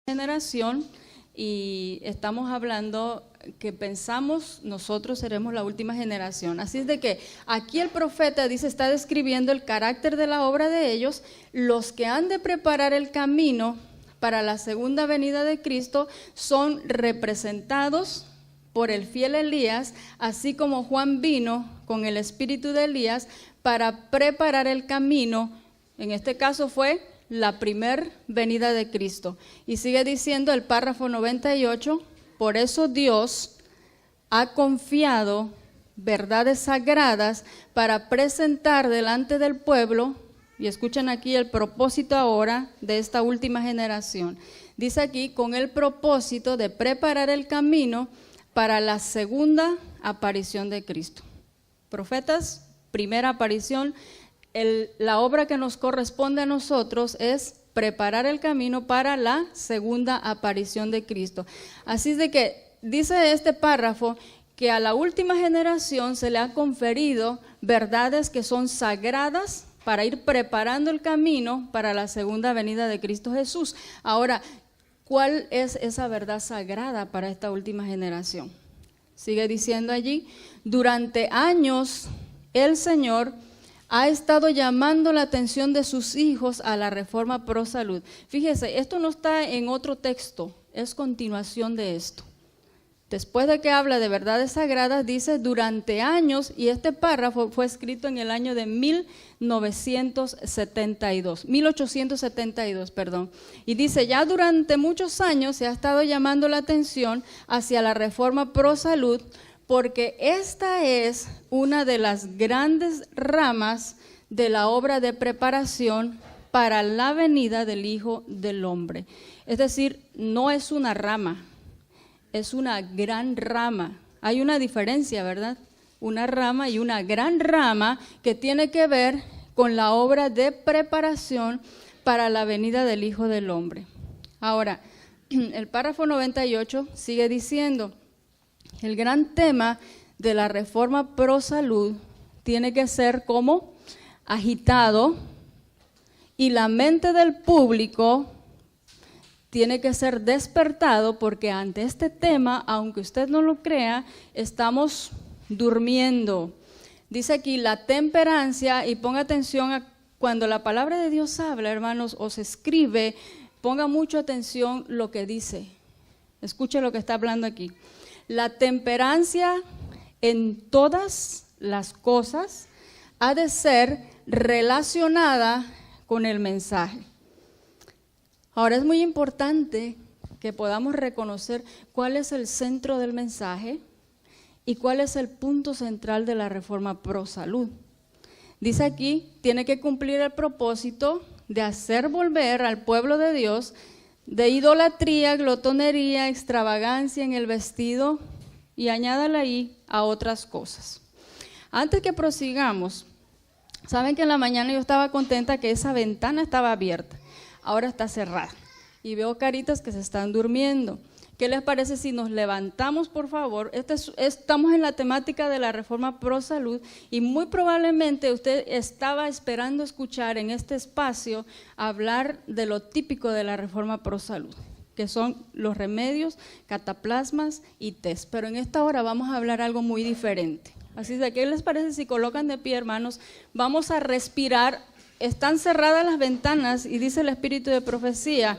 generación y estamos hablando que pensamos nosotros seremos la última generación. Así es de que aquí el profeta dice, está describiendo el carácter de la obra de ellos, los que han de preparar el camino para la segunda venida de Cristo son representados por el fiel Elías, así como Juan vino con el espíritu de Elías para preparar el camino. En este caso fue la primer venida de Cristo. Y sigue diciendo el párrafo 98, por eso Dios ha confiado verdades sagradas para presentar delante del pueblo, y escuchen aquí el propósito ahora de esta última generación. Dice aquí, con el propósito de preparar el camino para la segunda aparición de Cristo. Profetas, primera aparición. La obra que nos corresponde a nosotros es preparar el camino para la segunda aparición de Cristo. Así es de que dice este párrafo que a la última generación se le ha conferido verdades que son sagradas para ir preparando el camino para la segunda venida de Cristo Jesús. Ahora, ¿cuál es esa verdad sagrada para esta última generación? Sigue diciendo allí, durante años el Señor ha estado llamando la atención de sus hijos a la reforma pro salud. Fíjese, esto no está en otro texto, es continuación de esto. Después de que habla de verdades sagradas, dice durante años, y este párrafo fue escrito en el año de 1872, perdón. Y dice, ya durante muchos años se ha estado llamando la atención hacia la reforma pro salud, porque esta es una de las grandes ramas de la obra de preparación para la venida del Hijo del Hombre. Es decir, no es una rama, es una gran rama. Hay una diferencia, ¿verdad? Una rama y una gran rama que tiene que ver con la obra de preparación para la venida del Hijo del Hombre. Ahora, el párrafo 98 sigue diciendo, el gran tema de la reforma pro salud tiene que ser como agitado y la mente del público tiene que ser despertado porque ante este tema, aunque usted no lo crea, estamos durmiendo. Dice aquí la temperancia, y ponga atención a cuando la palabra de Dios habla, hermanos, o se escribe, ponga mucha atención lo que dice. Escuche lo que está hablando aquí. La temperancia en todas las cosas ha de ser relacionada con el mensaje. Ahora es muy importante que podamos reconocer cuál es el centro del mensaje y cuál es el punto central de la reforma pro salud. Dice aquí, tiene que cumplir el propósito de hacer volver al pueblo de Dios de idolatría, glotonería, extravagancia en el vestido y añádale ahí a otras cosas. Antes que prosigamos, saben que en la mañana yo estaba contenta que esa ventana estaba abierta, ahora está cerrada y veo caritas que se están durmiendo. ¿Qué les parece si nos levantamos, por favor? Estamos en la temática de la reforma pro salud y muy probablemente usted estaba esperando escuchar en este espacio hablar de lo típico de la reforma pro salud, que son los remedios, cataplasmas y test. Pero en esta hora vamos a hablar algo muy diferente. Así de, ¿qué les parece si colocan de pie, hermanos? Vamos a respirar. Están cerradas las ventanas y dice el espíritu de profecía,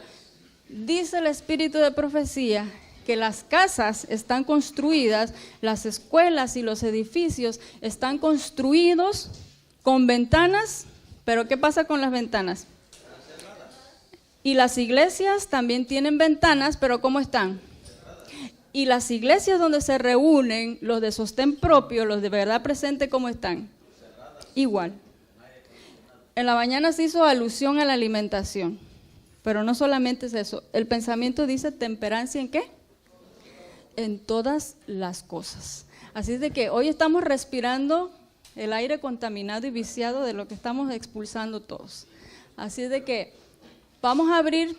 que las casas están construidas, las escuelas y los edificios están construidos con ventanas, pero ¿qué pasa con las ventanas? Y las iglesias también tienen ventanas, pero ¿cómo están? Y las iglesias donde se reúnen los de sostén propio, los de verdad presente, ¿cómo están? Igual. En la mañana se hizo alusión a la alimentación, pero no solamente es eso. El pensamiento dice temperancia ¿en qué? En todas las cosas. Así es de que hoy estamos respirando el aire contaminado y viciado de lo que estamos expulsando todos. Así es de que vamos a abrir,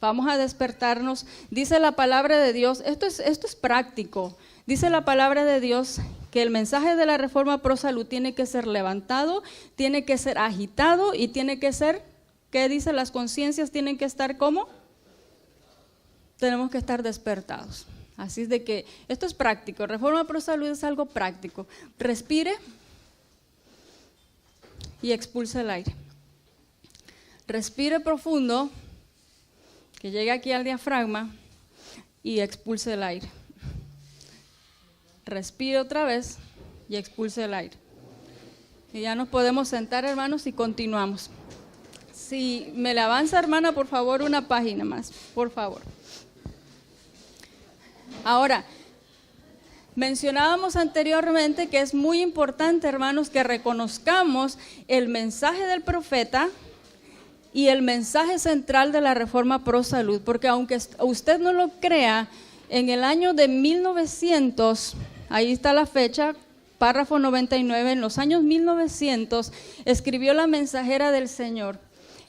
vamos a despertarnos. Dice la palabra de Dios, esto es práctico. Dice la palabra de Dios que el mensaje de la reforma pro salud tiene que ser levantado, tiene que ser agitado y tiene que ser, ¿qué dice? Las conciencias tienen que estar ¿cómo? tenemos que estar despertados. Así es de que esto es práctico, Reforma Pro Salud es algo práctico. Respire y expulse el aire. Respire profundo, que llegue aquí al diafragma y expulse el aire. Respire otra vez y expulse el aire. Y ya nos podemos sentar, hermanos, y continuamos. Si me le avanza, hermana, por favor, una página más, por favor. Ahora, mencionábamos anteriormente que es muy importante, hermanos, que reconozcamos el mensaje del profeta y el mensaje central de la Reforma Pro Salud, porque aunque usted no lo crea, en el año de 1900, ahí está la fecha, párrafo 99, en los años 1900, escribió la mensajera del Señor: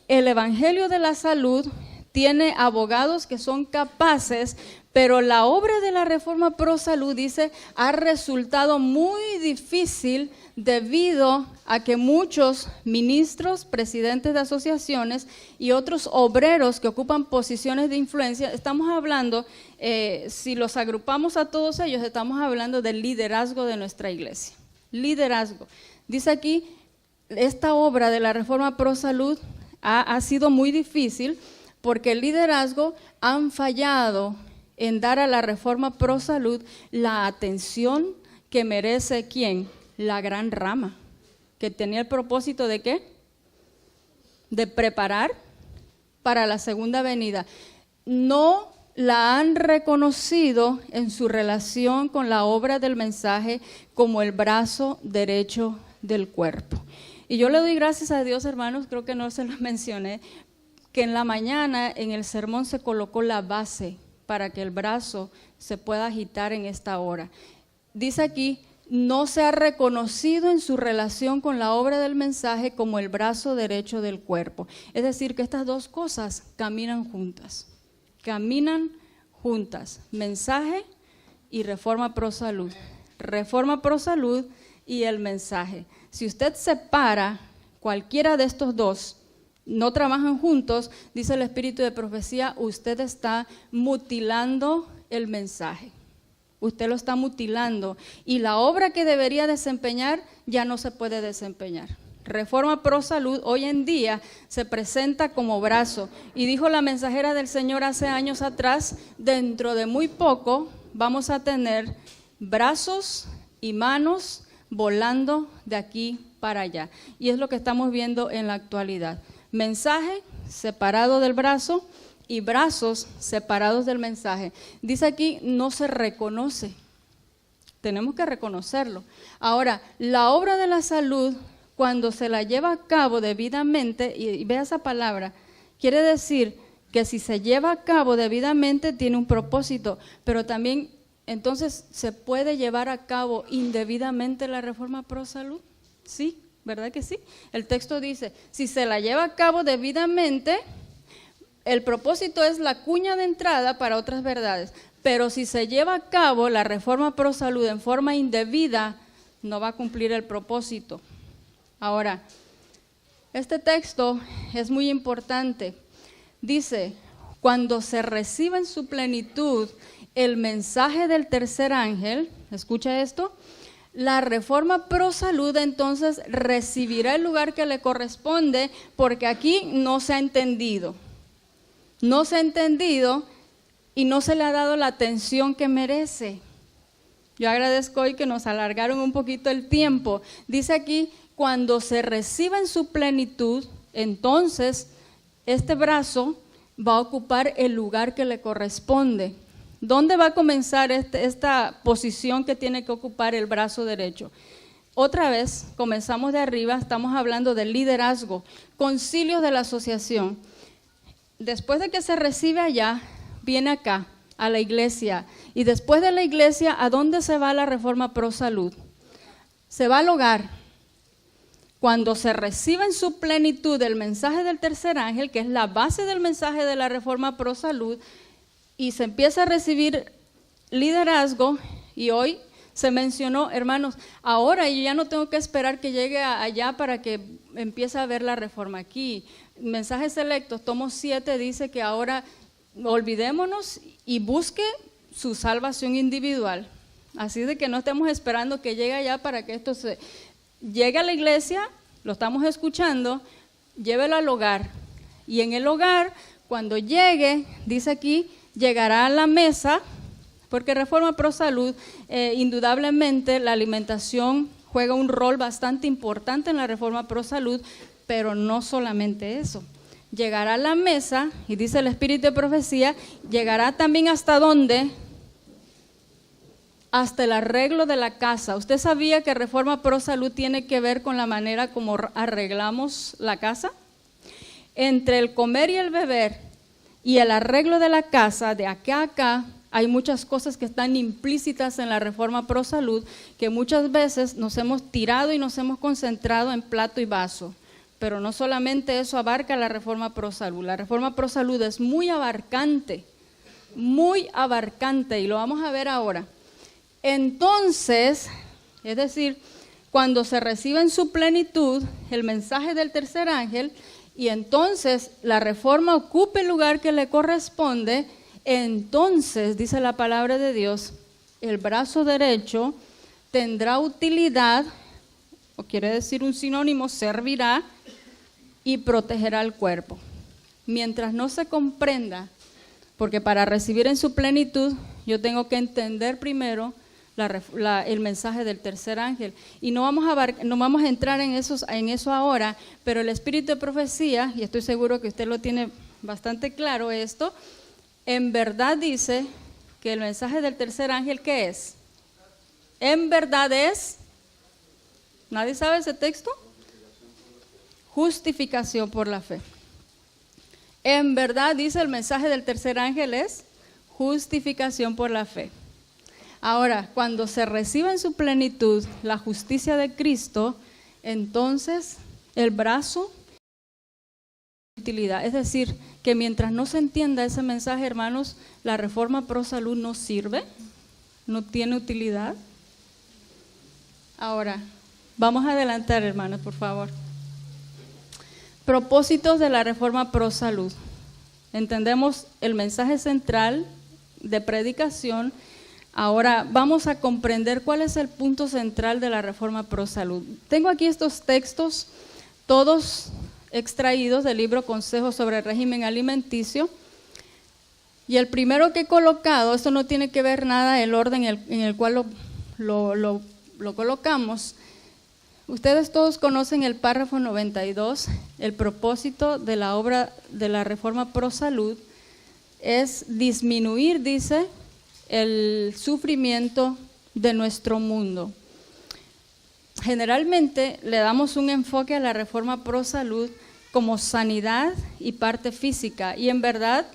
el Evangelio de la Salud tiene abogados que son capaces, pero la obra de la Reforma Pro Salud, dice, ha resultado muy difícil debido a que muchos ministros, presidentes de asociaciones y otros obreros que ocupan posiciones de influencia, estamos hablando, si los agrupamos a todos ellos, estamos hablando del liderazgo de nuestra iglesia. Liderazgo. Dice aquí, esta obra de la Reforma Pro Salud ha sido muy difícil porque el liderazgo han fallado en dar a la Reforma Pro Salud la atención que merece, ¿quién? La gran rama, que tenía el propósito ¿de qué? De preparar para la segunda venida. No la han reconocido en su relación con la obra del mensaje como el brazo derecho del cuerpo. Y yo le doy gracias a Dios, hermanos, creo que no se lo mencioné, que en la mañana en el sermón se colocó la base para que el brazo se pueda agitar en esta hora. Dice aquí, no se ha reconocido en su relación con la obra del mensaje como el brazo derecho del cuerpo. Es decir, que estas dos cosas caminan juntas, mensaje y Reforma Pro Salud. Reforma Pro Salud y el mensaje. Si usted separa cualquiera de estos dos, no trabajan juntos, dice el Espíritu de Profecía, usted está mutilando el mensaje. Usted lo está mutilando y la obra que debería desempeñar ya no se puede desempeñar. Reforma Pro Salud hoy en día se presenta como brazo y dijo la mensajera del Señor hace años atrás, dentro de muy poco vamos a tener brazos y manos volando de aquí para allá. Y es lo que estamos viendo en la actualidad. Mensaje separado del brazo y brazos separados del mensaje. Dice aquí, no se reconoce. Tenemos que reconocerlo. Ahora, la obra de la salud, cuando se la lleva a cabo debidamente, y vea esa palabra, quiere decir que si se lleva a cabo debidamente tiene un propósito, pero también entonces se puede llevar a cabo indebidamente la Reforma Pro Salud. Sí, ¿verdad que sí? El texto dice, si se la lleva a cabo debidamente, el propósito es la cuña de entrada para otras verdades, pero si se lleva a cabo la Reforma Pro Salud en forma indebida, no va a cumplir el propósito. Ahora, este texto es muy importante. Dice, cuando se reciba en su plenitud el mensaje del tercer ángel, escucha esto, la Reforma Pro Salud entonces recibirá el lugar que le corresponde, porque aquí no se ha entendido. No se ha entendido y no se le ha dado la atención que merece. Yo agradezco hoy que nos alargaron un poquito el tiempo. Dice aquí, cuando se reciba en su plenitud, entonces este brazo va a ocupar el lugar que le corresponde. ¿Dónde va a comenzar esta posición que tiene que ocupar el brazo derecho? Otra vez, comenzamos de arriba, estamos hablando del liderazgo, concilios de la asociación. Después de que se recibe allá, viene acá, a la iglesia. Y después de la iglesia, ¿a dónde se va la Reforma Pro Salud? Se va al hogar. Cuando se reciba en su plenitud el mensaje del tercer ángel, que es la base del mensaje de la Reforma Pro Salud, y se empieza a recibir liderazgo, y hoy se mencionó, hermanos, ahora yo ya no tengo que esperar que llegue allá para que empiece a ver la reforma aquí. Mensajes selectos, tomo 7, dice que ahora olvidémonos y busque su salvación individual. Así de que no estemos esperando que llegue allá para que esto se llegue a la iglesia, lo estamos escuchando, llévelo al hogar. Y en el hogar, cuando llegue, dice aquí, llegará a la mesa, porque Reforma Pro Salud, indudablemente la alimentación juega un rol bastante importante en la Reforma Pro Salud, pero no solamente eso. Llegará a la mesa, y dice el Espíritu de Profecía, llegará también hasta ¿dónde? Hasta el arreglo de la casa. ¿Usted sabía que Reforma Pro Salud tiene que ver con la manera como arreglamos la casa? Entre el comer y el beber y el arreglo de la casa, de acá a acá, hay muchas cosas que están implícitas en la Reforma Pro Salud, que muchas veces nos hemos tirado y nos hemos concentrado en plato y vaso. Pero no solamente eso abarca la Reforma Pro Salud. La Reforma Pro Salud es muy abarcante, y lo vamos a ver ahora. Entonces, es decir, cuando se recibe en su plenitud el mensaje del tercer ángel, y entonces la reforma ocupe el lugar que le corresponde, entonces, dice la palabra de Dios, el brazo derecho tendrá utilidad, o quiere decir un sinónimo, servirá y protegerá el cuerpo. Mientras no se comprenda, porque para recibir en su plenitud, yo tengo que entender primero el mensaje del tercer ángel. Y no vamos a entrar en eso ahora, pero el Espíritu de Profecía, y estoy seguro que usted lo tiene bastante claro esto, en verdad dice que el mensaje del tercer ángel, ¿qué es? En verdad es, ¿nadie sabe ese texto? Justificación por la fe. En verdad dice el mensaje del tercer ángel es justificación por la fe. Ahora, cuando se reciba en su plenitud la justicia de Cristo, entonces el brazo utilidad. Es decir, que mientras no se entienda ese mensaje, hermanos, la Reforma Pro Salud no sirve, no tiene utilidad. Ahora, vamos a adelantar, hermanos, por favor. Propósitos de la Reforma Pro Salud. Entendemos el mensaje central de predicación. Ahora vamos a comprender cuál es el punto central de la Reforma Pro Salud. Tengo aquí estos textos, todos extraídos del libro Consejos sobre el régimen alimenticio. Y el primero que he colocado, esto no tiene que ver nada el orden en el cual lo colocamos. Ustedes todos conocen el párrafo 92, el propósito de la obra de la Reforma Pro Salud es disminuir, dice, el sufrimiento de nuestro mundo. Generalmente le damos un enfoque a la Reforma Pro Salud como sanidad y parte física, y en verdad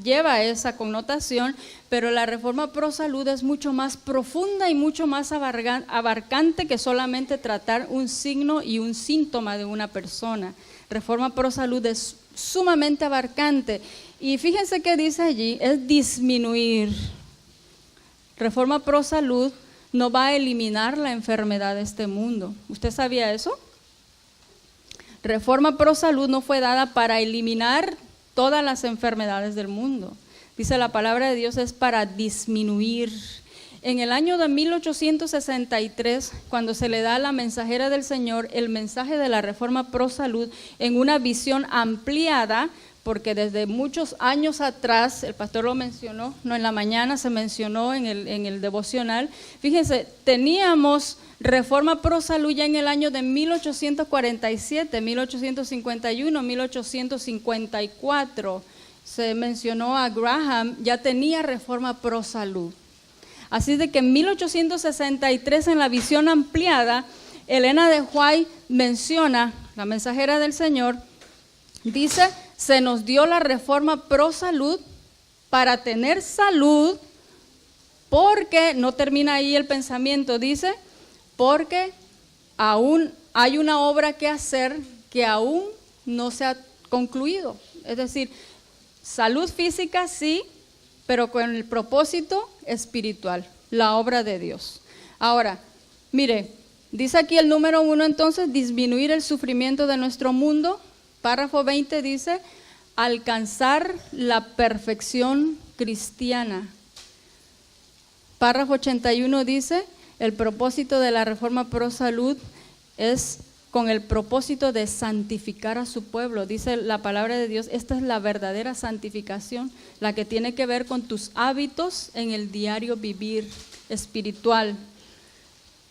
lleva esa connotación, pero la Reforma Pro Salud es mucho más profunda y mucho más abarcante que solamente tratar un signo y un síntoma de una persona. Reforma Pro Salud es sumamente abarcante, y fíjense que dice allí, es disminuir. Reforma Pro Salud no va a eliminar la enfermedad de este mundo. ¿Usted sabía eso? Reforma Pro Salud no fue dada para eliminar todas las enfermedades del mundo. Dice la palabra de Dios, es para disminuir. En el año de 1863, cuando se le da a la mensajera del Señor el mensaje de la Reforma Pro Salud en una visión ampliada, porque desde muchos años atrás, el pastor lo mencionó, no en la mañana se mencionó en el devocional, fíjense, teníamos Reforma Pro Salud ya en el año de 1847, 1851, 1854, se mencionó a Graham, ya tenía Reforma Pro Salud. Así de que en 1863 en la visión ampliada, Elena de White menciona, la mensajera del Señor, dice, se nos dio la Reforma Pro Salud para tener salud, porque, no termina ahí el pensamiento, dice, porque aún hay una obra que hacer que aún no se ha concluido. Es decir, salud física sí, pero con el propósito espiritual, la obra de Dios. Ahora, mire, dice aquí el número 1 entonces, disminuir el sufrimiento de nuestro mundo. Párrafo 20 dice, alcanzar la perfección cristiana. Párrafo 81 dice, el propósito de la Reforma Pro Salud es con el propósito de santificar a su pueblo. Dice la palabra de Dios, esta es la verdadera santificación, la que tiene que ver con tus hábitos en el diario vivir espiritual.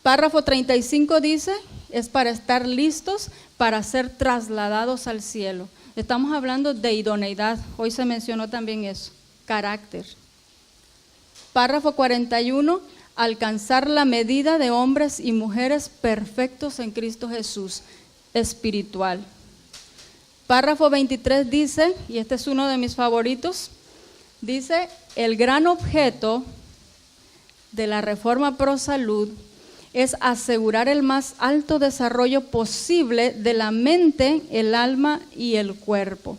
Párrafo 35 dice, es para estar listos para ser trasladados al cielo. Estamos hablando de idoneidad, hoy se mencionó también eso, carácter. Párrafo 41, alcanzar la medida de hombres y mujeres perfectos en Cristo Jesús, espiritual. Párrafo 23 dice, y este es uno de mis favoritos, dice, el gran objeto de la Reforma Pro Salud es asegurar el más alto desarrollo posible de la mente, el alma y el cuerpo.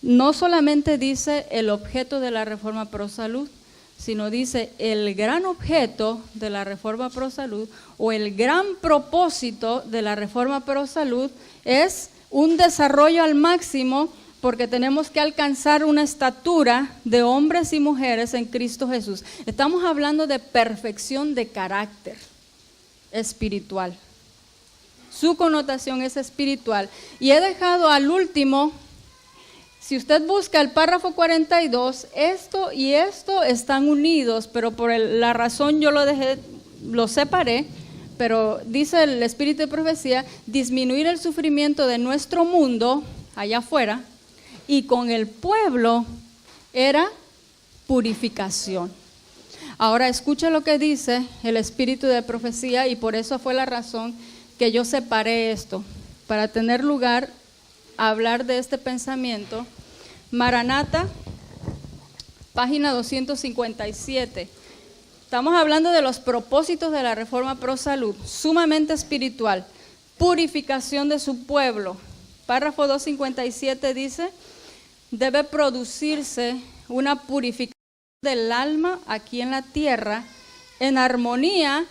No solamente dice el objeto de la Reforma Pro Salud, sino dice el gran objeto de la Reforma Pro Salud o el gran propósito de la Reforma Pro Salud es un desarrollo al máximo, porque tenemos que alcanzar una estatura de hombres y mujeres en Cristo Jesús. Estamos hablando de perfección de carácter espiritual. Su connotación es espiritual. Y he dejado al último, si usted busca el párrafo 42, esto y esto están unidos, pero por la razón yo lo separé, pero dice el Espíritu de Profecía, disminuir el sufrimiento de nuestro mundo, allá afuera, y con el pueblo era purificación. Ahora escuche lo que dice el Espíritu de Profecía, y por eso fue la razón que yo separé esto, para tener lugar a hablar de este pensamiento. Maranata, página 257. Estamos hablando de los propósitos de la Reforma Pro Salud, sumamente espiritual, purificación de su pueblo. Párrafo 257 dice, debe producirse una purificación del alma aquí en la tierra, en armonía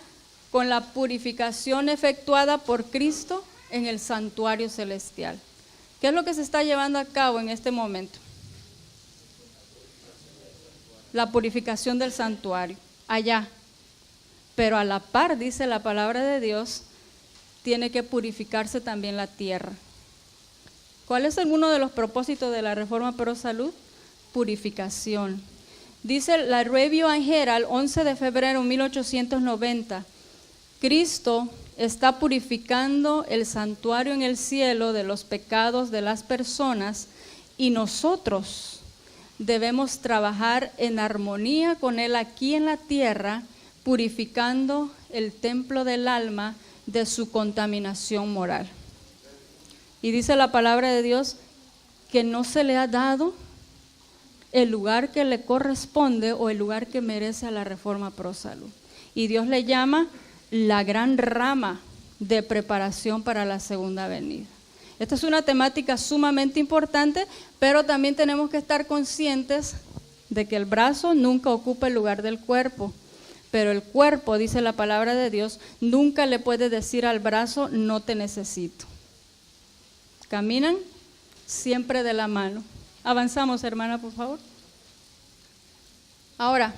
con la purificación efectuada por Cristo en el santuario celestial. ¿Qué es lo que se está llevando a cabo en este momento? La purificación del santuario, allá. Pero a la par, dice la palabra de Dios, tiene que purificarse también la tierra. ¿Cuál es uno de los propósitos de la Reforma Pro Salud? Purificación. Dice la Review and Herald, 11 de febrero de 1890, Cristo está purificando el santuario en el cielo de los pecados de las personas y nosotros debemos trabajar en armonía con Él aquí en la tierra, purificando el templo del alma de su contaminación moral. Y dice la palabra de Dios que no se le ha dado el lugar que le corresponde o el lugar que merece a la Reforma Pro Salud. Y Dios le llama la gran rama de preparación para la segunda venida. Esta es una temática sumamente importante, pero también tenemos que estar conscientes de que el brazo nunca ocupa el lugar del cuerpo, pero el cuerpo, dice la palabra de Dios, nunca le puede decir al brazo, no te necesito. Caminan siempre de la mano. Avanzamos, hermana, por favor. Ahora,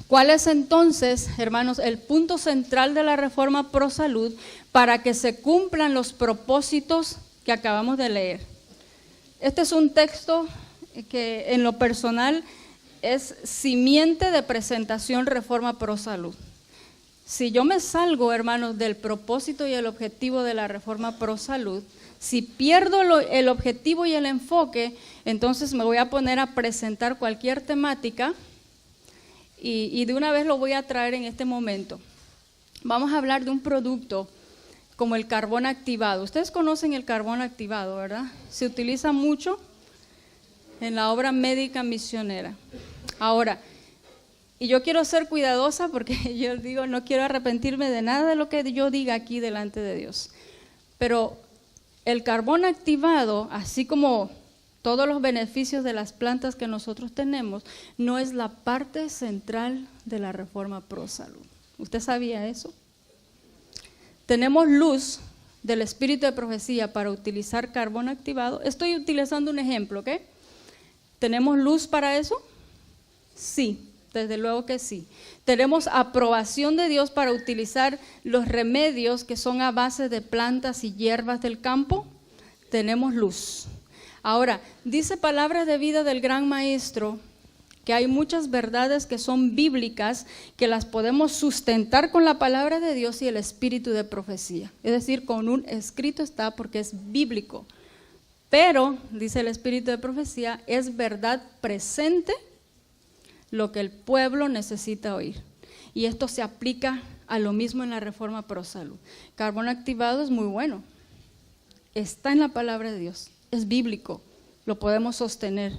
¿cuál es entonces, hermanos, el punto central de la Reforma Pro Salud para que se cumplan los propósitos que acabamos de leer? Este es un texto que en lo personal es simiente de presentación Reforma Pro Salud. Si yo me salgo, hermanos, del propósito y el objetivo de la Reforma Pro Salud, si pierdo el objetivo y el enfoque, entonces me voy a poner a presentar cualquier temática y de una vez lo voy a traer en este momento. Vamos a hablar de un producto como el carbón activado. Ustedes conocen el carbón activado, ¿verdad? Se utiliza mucho en la obra médica misionera. Ahora, y yo quiero ser cuidadosa porque yo digo, no quiero arrepentirme de nada de lo que yo diga aquí delante de Dios. Pero el carbón activado, así como todos los beneficios de las plantas que nosotros tenemos, no es la parte central de la Reforma Pro Salud. ¿Usted sabía eso? Tenemos luz del espíritu de profecía para utilizar carbón activado, estoy utilizando un ejemplo, ¿ok? ¿Tenemos luz para eso? Sí, desde luego que sí. ¿Tenemos aprobación de Dios para utilizar los remedios que son a base de plantas y hierbas del campo? Tenemos luz. Ahora, dice Palabras de Vida del Gran Maestro que hay muchas verdades que son bíblicas, que las podemos sustentar con la palabra de Dios y el espíritu de profecía. Es decir, con un escrito está porque es bíblico. Pero, dice el espíritu de profecía, es verdad presente lo que el pueblo necesita oír. Y esto se aplica a lo mismo en la Reforma Pro Salud. Carbón activado es muy bueno. Está en la palabra de Dios. Es bíblico. Lo podemos sostener.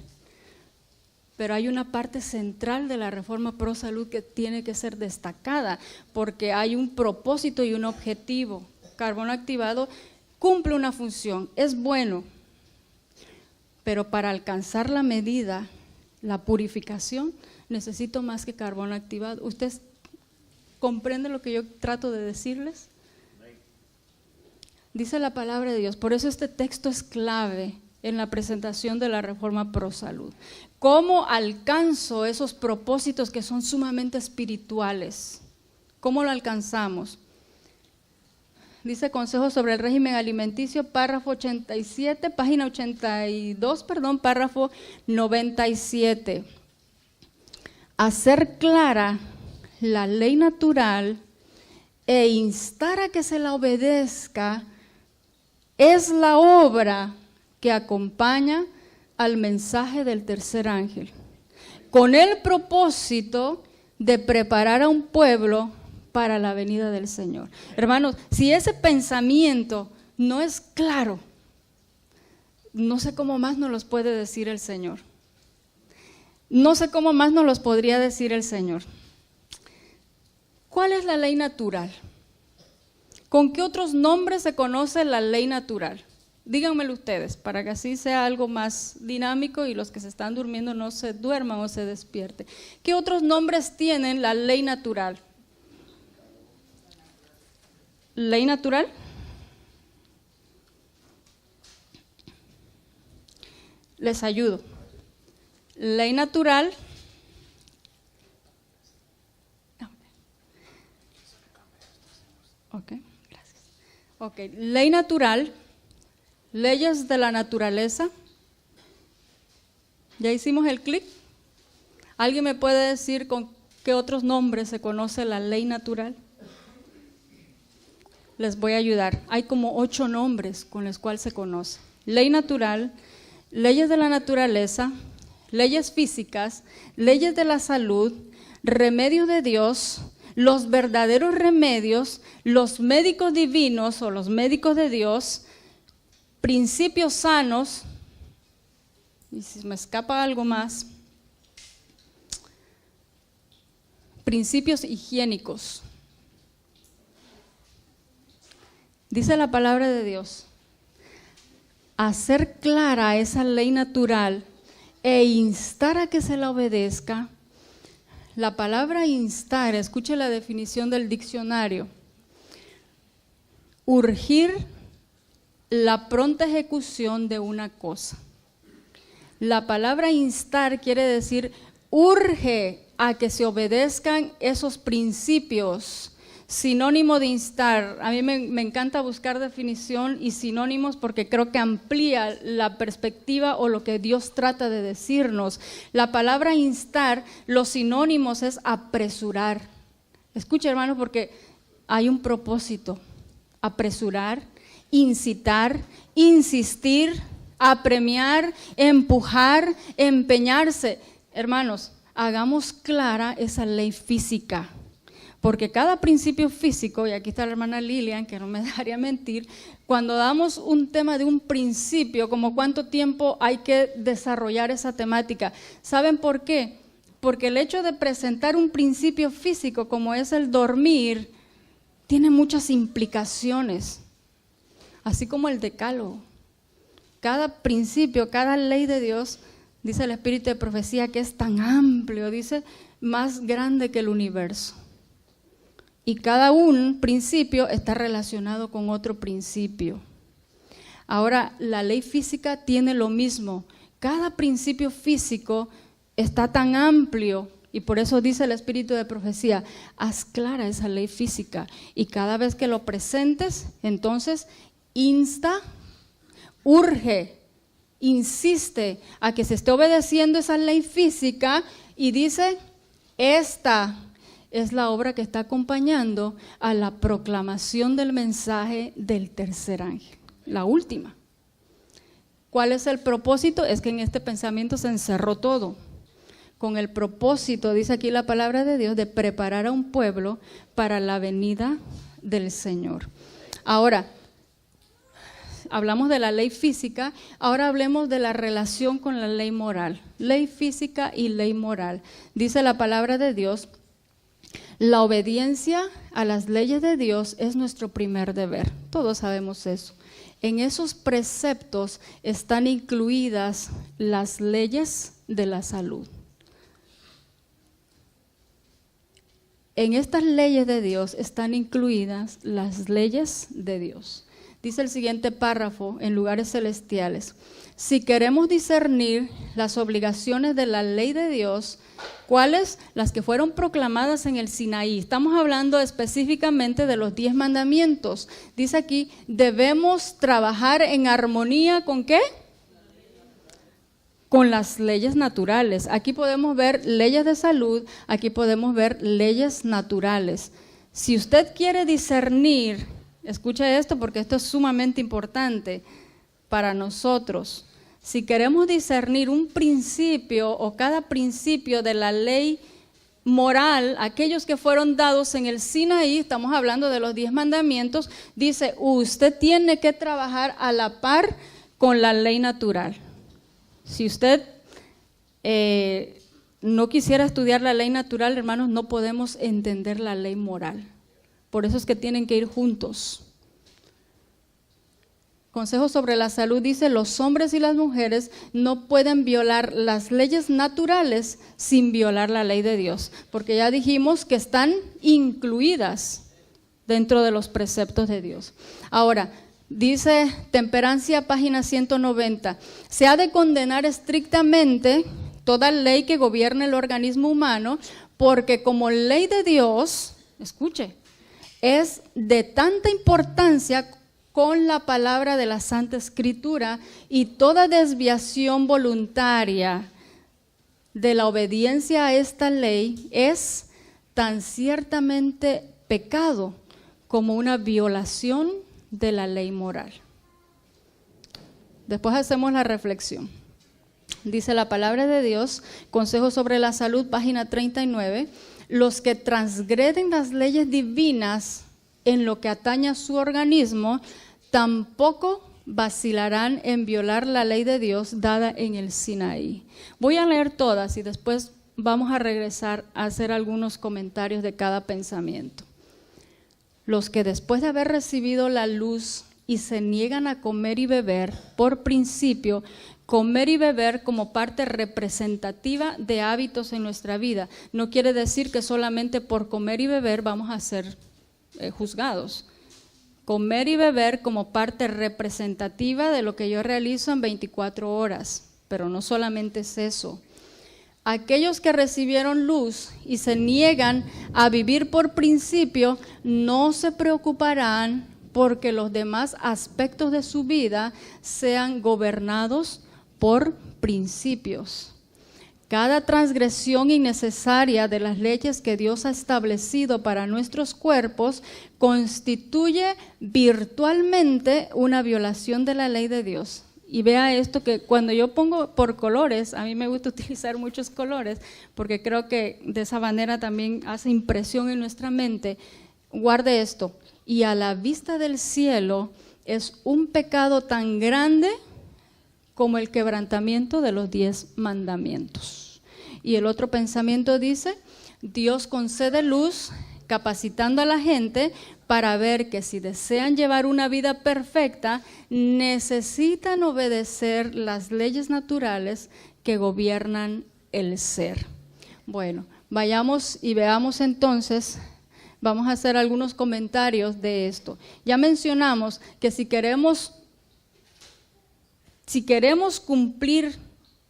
Pero hay una parte central de la Reforma Pro Salud que tiene que ser destacada porque hay un propósito y un objetivo. Carbón activado cumple una función, es bueno, pero para alcanzar la medida, la purificación, necesito más que carbón activado. ¿Ustedes comprenden lo que yo trato de decirles? Dice la palabra de Dios, por eso este texto es clave en la presentación de la Reforma Pro Salud. ¿Cómo alcanzo esos propósitos que son sumamente espirituales? ¿Cómo lo alcanzamos? Dice Consejos sobre el régimen alimenticio, párrafo 87, página 82, párrafo 97. Hacer clara la ley natural e instar a que se la obedezca es la obra que acompaña al mensaje del tercer ángel, con el propósito de preparar a un pueblo para la venida del Señor. Hermanos, si ese pensamiento no es claro, no sé cómo más nos los puede decir el Señor. No sé cómo más nos los podría decir el Señor. ¿Cuál es la ley natural? ¿Con qué otros nombres se conoce la ley natural? Díganmelo ustedes, para que así sea algo más dinámico y los que se están durmiendo no se duerman o se despierten. ¿Qué otros nombres tienen la ley natural? ¿Ley natural? Les ayudo. Ley natural. Ok, gracias. Ok, ley natural. Leyes de la naturaleza. ¿Ya hicimos el clic? ¿Alguien me puede decir con qué otros nombres se conoce la ley natural? Les voy a ayudar. Hay como 8 nombres con los cuales se conoce. Ley natural, leyes de la naturaleza, leyes físicas, leyes de la salud, remedios de Dios, los verdaderos remedios, los médicos divinos o los médicos de Dios, principios sanos, y si me escapa algo más, principios higiénicos. Dice la palabra de Dios, hacer clara esa ley natural e instar a que se la obedezca. La palabra instar, escuche la definición del diccionario, urgir la pronta ejecución de una cosa. La palabra instar quiere decir urge a que se obedezcan esos principios. Sinónimo de instar, a mí me encanta buscar definición y sinónimos porque creo que amplía la perspectiva o lo que Dios trata de decirnos. La palabra instar, los sinónimos es apresurar. Escucha, hermano, porque hay un propósito: apresurar, incitar, insistir, apremiar, empujar, empeñarse. Hermanos, hagamos clara esa ley física, porque cada principio físico, y aquí está la hermana Lilian, que no me dejaría mentir, cuando damos un tema de un principio, como cuánto tiempo hay que desarrollar esa temática. ¿Saben por qué? Porque el hecho de presentar un principio físico como es el dormir, tiene muchas implicaciones, así como el decálogo. Cada principio, cada ley de Dios, dice el espíritu de profecía que es tan amplio, dice, más grande que el universo. y cada un principio está relacionado con otro principio. Ahora, la ley física tiene lo mismo. Cada principio físico está tan amplio y por eso dice el espíritu de profecía, haz clara esa ley física y cada vez que lo presentes, entonces insta, urge, insiste a que se esté obedeciendo esa ley física y dice, esta es la obra que está acompañando a la proclamación del mensaje del tercer ángel, la última. ¿Cuál es el propósito? Es que en este pensamiento se encerró todo. Con el propósito, dice aquí la palabra de Dios, de preparar a un pueblo para la venida del Señor. Ahora, hablamos de la ley física, ahora hablemos de la relación con la ley moral. Ley física y ley moral. Dice la palabra de Dios, la obediencia a las leyes de Dios es nuestro primer deber. Todos sabemos eso. En esos preceptos están incluidas las leyes de la salud. En estas leyes de Dios están incluidas las leyes de Dios. Dice el siguiente párrafo, en lugares celestiales. Si queremos discernir las obligaciones de la ley de Dios, ¿cuáles? Las que fueron proclamadas en el Sinaí. Estamos hablando específicamente de los 10 mandamientos. Dice aquí, debemos trabajar en armonía ¿con qué? Con las leyes naturales. Aquí podemos ver leyes de salud, aquí podemos ver leyes naturales. Si usted quiere discernir, escuche esto porque esto es sumamente importante para nosotros. Si queremos discernir un principio o cada principio de la ley moral, aquellos que fueron dados en el Sinaí, estamos hablando de los 10 mandamientos, dice, usted tiene que trabajar a la par con la ley natural. Si usted no quisiera estudiar la ley natural, hermanos, no podemos entender la ley moral. Por eso es que tienen que ir juntos. Consejo sobre la salud dice, los hombres y las mujeres no pueden violar las leyes naturales sin violar la ley de Dios, porque ya dijimos que están incluidas dentro de los preceptos de Dios. Ahora, dice Temperancia, página 190, se ha de condenar estrictamente toda ley que gobierne el organismo humano, porque como ley de Dios, escuche, es de tanta importancia con la palabra de la Santa Escritura y toda desviación voluntaria de la obediencia a esta ley es tan ciertamente pecado como una violación de la ley moral. Después hacemos la reflexión. Dice la palabra de Dios, Consejo sobre la Salud, página 39, los que transgreden las leyes divinas en lo que atañe a su organismo, tampoco vacilarán en violar la ley de Dios dada en el Sinaí. Voy a leer todas y después vamos a regresar a hacer algunos comentarios de cada pensamiento. Los que después de haber recibido la luz y se niegan a comer y beber, por principio, comer y beber como parte representativa de hábitos en nuestra vida. No quiere decir que solamente por comer y beber vamos a ser juzgados. Comer y beber como parte representativa de lo que yo realizo en 24 horas, pero no solamente es eso. Aquellos que recibieron luz y se niegan a vivir por principio, no se preocuparán porque los demás aspectos de su vida sean gobernados por principios. Cada transgresión innecesaria de las leyes que Dios ha establecido para nuestros cuerpos constituye virtualmente una violación de la ley de Dios. Y vea esto, que cuando yo pongo por colores, a mí me gusta utilizar muchos colores, porque creo que de esa manera también hace impresión en nuestra mente. Guarde esto, y a la vista del cielo es un pecado tan grande como el quebrantamiento de los 10 mandamientos. Y el otro pensamiento dice, Dios concede luz capacitando a la gente para ver que si desean llevar una vida perfecta, necesitan obedecer las leyes naturales que gobiernan el ser. Bueno, vayamos y veamos entonces vamos a hacer algunos comentarios de esto. Ya mencionamos que si queremos cumplir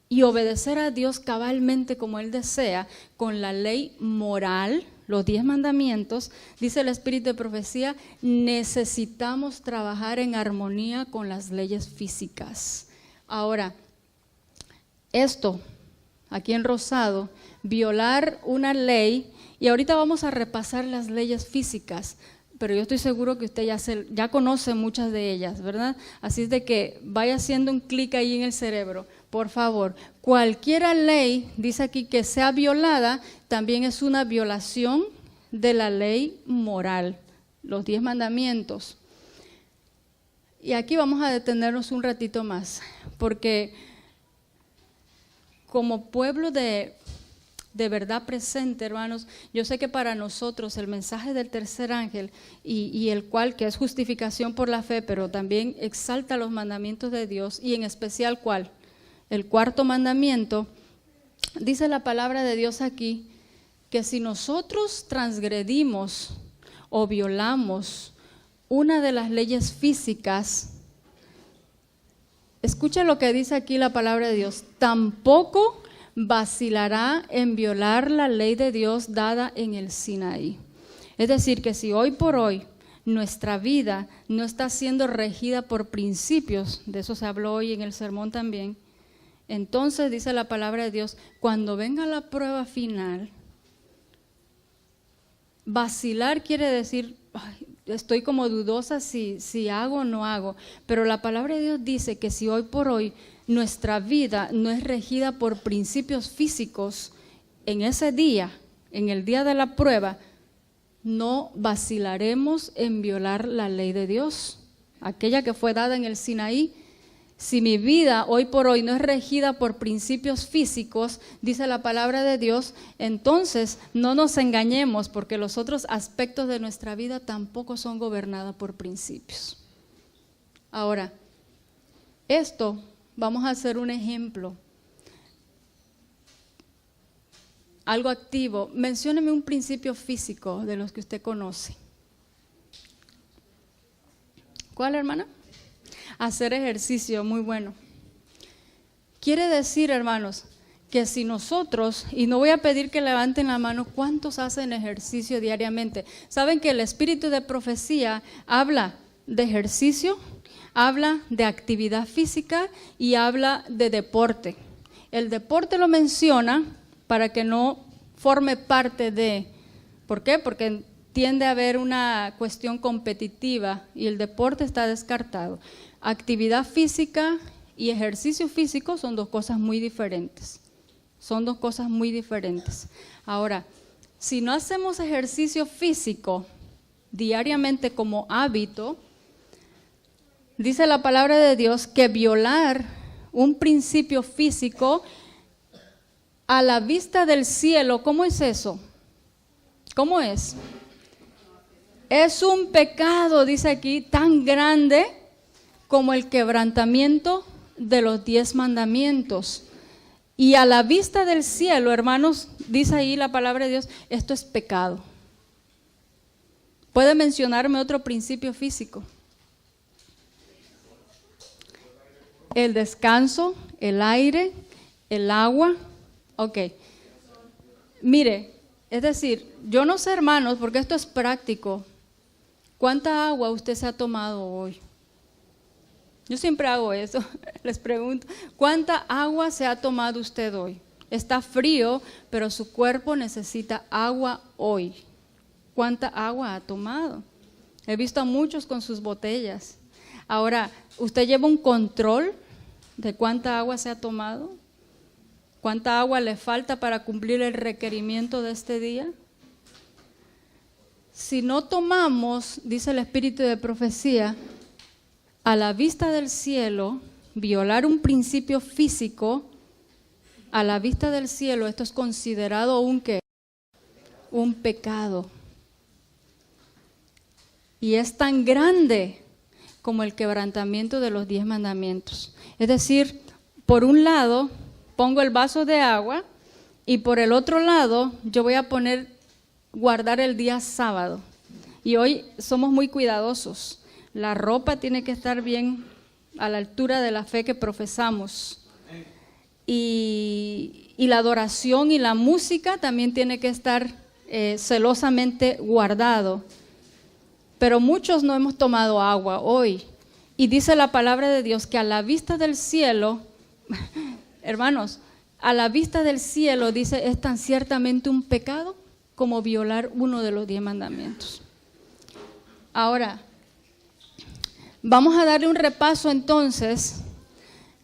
y obedecer a Dios cabalmente como Él desea, con la ley moral, los 10 mandamientos, dice el Espíritu de Profecía, necesitamos trabajar en armonía con las leyes físicas. Ahora, esto, aquí en rosado, violar una ley, y ahorita vamos a repasar las leyes físicas, pero yo estoy seguro que usted ya conoce muchas de ellas, ¿verdad? Así es de que vaya haciendo un clic ahí en el cerebro. Por favor, cualquier ley, dice aquí, que sea violada, también es una violación de la ley moral, los 10 mandamientos. Y aquí vamos a detenernos un ratito más, porque como pueblo de verdad presente, hermanos, yo sé que para nosotros el mensaje del tercer ángel y el cual, que es justificación por la fe, pero también exalta los mandamientos de Dios, y en especial ¿cuál? El cuarto mandamiento, dice la palabra de Dios aquí, que si nosotros transgredimos o violamos una de las leyes físicas, escucha lo que dice aquí la palabra de Dios, tampoco vacilará en violar la ley de Dios dada en el Sinaí. Es decir, que si hoy por hoy nuestra vida no está siendo regida por principios, de eso se habló hoy en el sermón también, entonces dice la palabra de Dios, cuando venga la prueba final, vacilar quiere decir, estoy como dudosa si hago o no hago, pero la palabra de Dios dice que si hoy por hoy nuestra vida no es regida por principios físicos, en ese día, en el día de la prueba, no vacilaremos en violar la ley de Dios, aquella que fue dada en el Sinaí. Si mi vida hoy por hoy no es regida por principios físicos, dice la palabra de Dios, entonces no nos engañemos, porque los otros aspectos de nuestra vida tampoco son gobernados por principios. Ahora, esto, vamos a hacer un ejemplo. Algo activo. Mencióneme un principio físico de los que usted conoce. ¿Cuál, hermana? Hacer ejercicio, muy bueno. Quiere decir, hermanos, que si nosotros, y no voy a pedir que levanten la mano, ¿cuántos hacen ejercicio diariamente? ¿Saben que el Espíritu de Profecía habla de ejercicio, habla de actividad física y habla de deporte? El deporte lo menciona para que no forme parte de, ¿por qué? Porque tiende a haber una cuestión competitiva y el deporte está descartado. Actividad física y ejercicio físico son dos cosas muy diferentes. Son dos cosas muy diferentes. Ahora, si no hacemos ejercicio físico diariamente como hábito, dice la palabra de Dios que violar un principio físico a la vista del cielo, ¿cómo es eso? ¿Cómo es? Es un pecado, dice aquí, tan grande como el quebrantamiento de los 10 mandamientos. Y a la vista del cielo, hermanos, dice ahí la palabra de Dios, esto es pecado. ¿Puede mencionarme otro principio físico? El descanso, el aire, el agua. Ok. Mire, es decir, yo no sé, hermanos, porque esto es práctico. ¿Cuánta agua usted se ha tomado hoy? Yo siempre hago eso, les pregunto, ¿cuánta agua se ha tomado usted hoy? Está frío, pero su cuerpo necesita agua hoy. ¿Cuánta agua ha tomado? He visto a muchos con sus botellas. Ahora, ¿usted lleva un control de cuánta agua se ha tomado? ¿Cuánta agua le falta para cumplir el requerimiento de este día? Si no tomamos, dice el Espíritu de Profecía, a la vista del cielo, violar un principio físico, a la vista del cielo, esto es considerado un ¿qué? Un pecado. Y es tan grande como el quebrantamiento de los 10 mandamientos. Es decir, por un lado pongo el vaso de agua y por el otro lado yo voy a poner guardar el día sábado. Y hoy somos muy cuidadosos. La ropa tiene que estar bien a la altura de la fe que profesamos. Y la adoración y la música también tiene que estar celosamente guardado. Pero muchos no hemos tomado agua hoy. Y dice la palabra de Dios que a la vista del cielo, hermanos, a la vista del cielo, dice, es tan ciertamente un pecado como violar uno de los 10 mandamientos. Ahora, vamos a darle un repaso entonces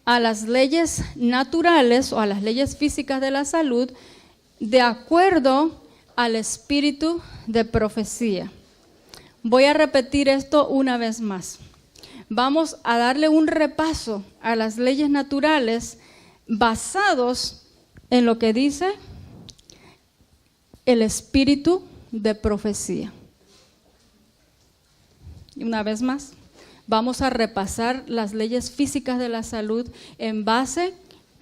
a las leyes naturales o a las leyes físicas de la salud de acuerdo al espíritu de profecía. Voy a repetir esto una vez más. Vamos a darle un repaso a las leyes naturales basados en lo que dice el espíritu de profecía. Y una vez más, vamos a repasar las leyes físicas de la salud en base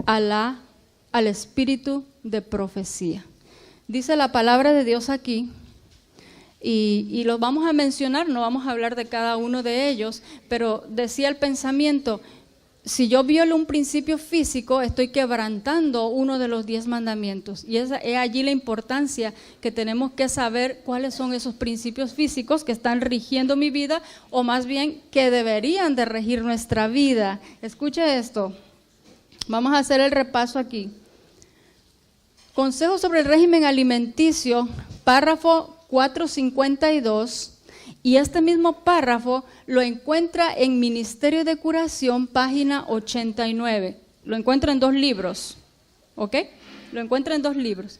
al espíritu de profecía. Dice la palabra de Dios aquí, y los vamos a mencionar, no vamos a hablar de cada uno de ellos, pero decía el pensamiento, si yo violo un principio físico, estoy quebrantando uno de los 10 mandamientos. Y es allí la importancia que tenemos que saber cuáles son esos principios físicos que están rigiendo mi vida, o más bien que deberían de regir nuestra vida. Escuche esto. Vamos a hacer el repaso aquí. Consejo sobre el régimen alimenticio, párrafo 452. Y este mismo párrafo lo encuentra en Ministerio de Curación, página 89. Lo encuentra en 2 libros, ¿ok? Lo encuentra en 2 libros.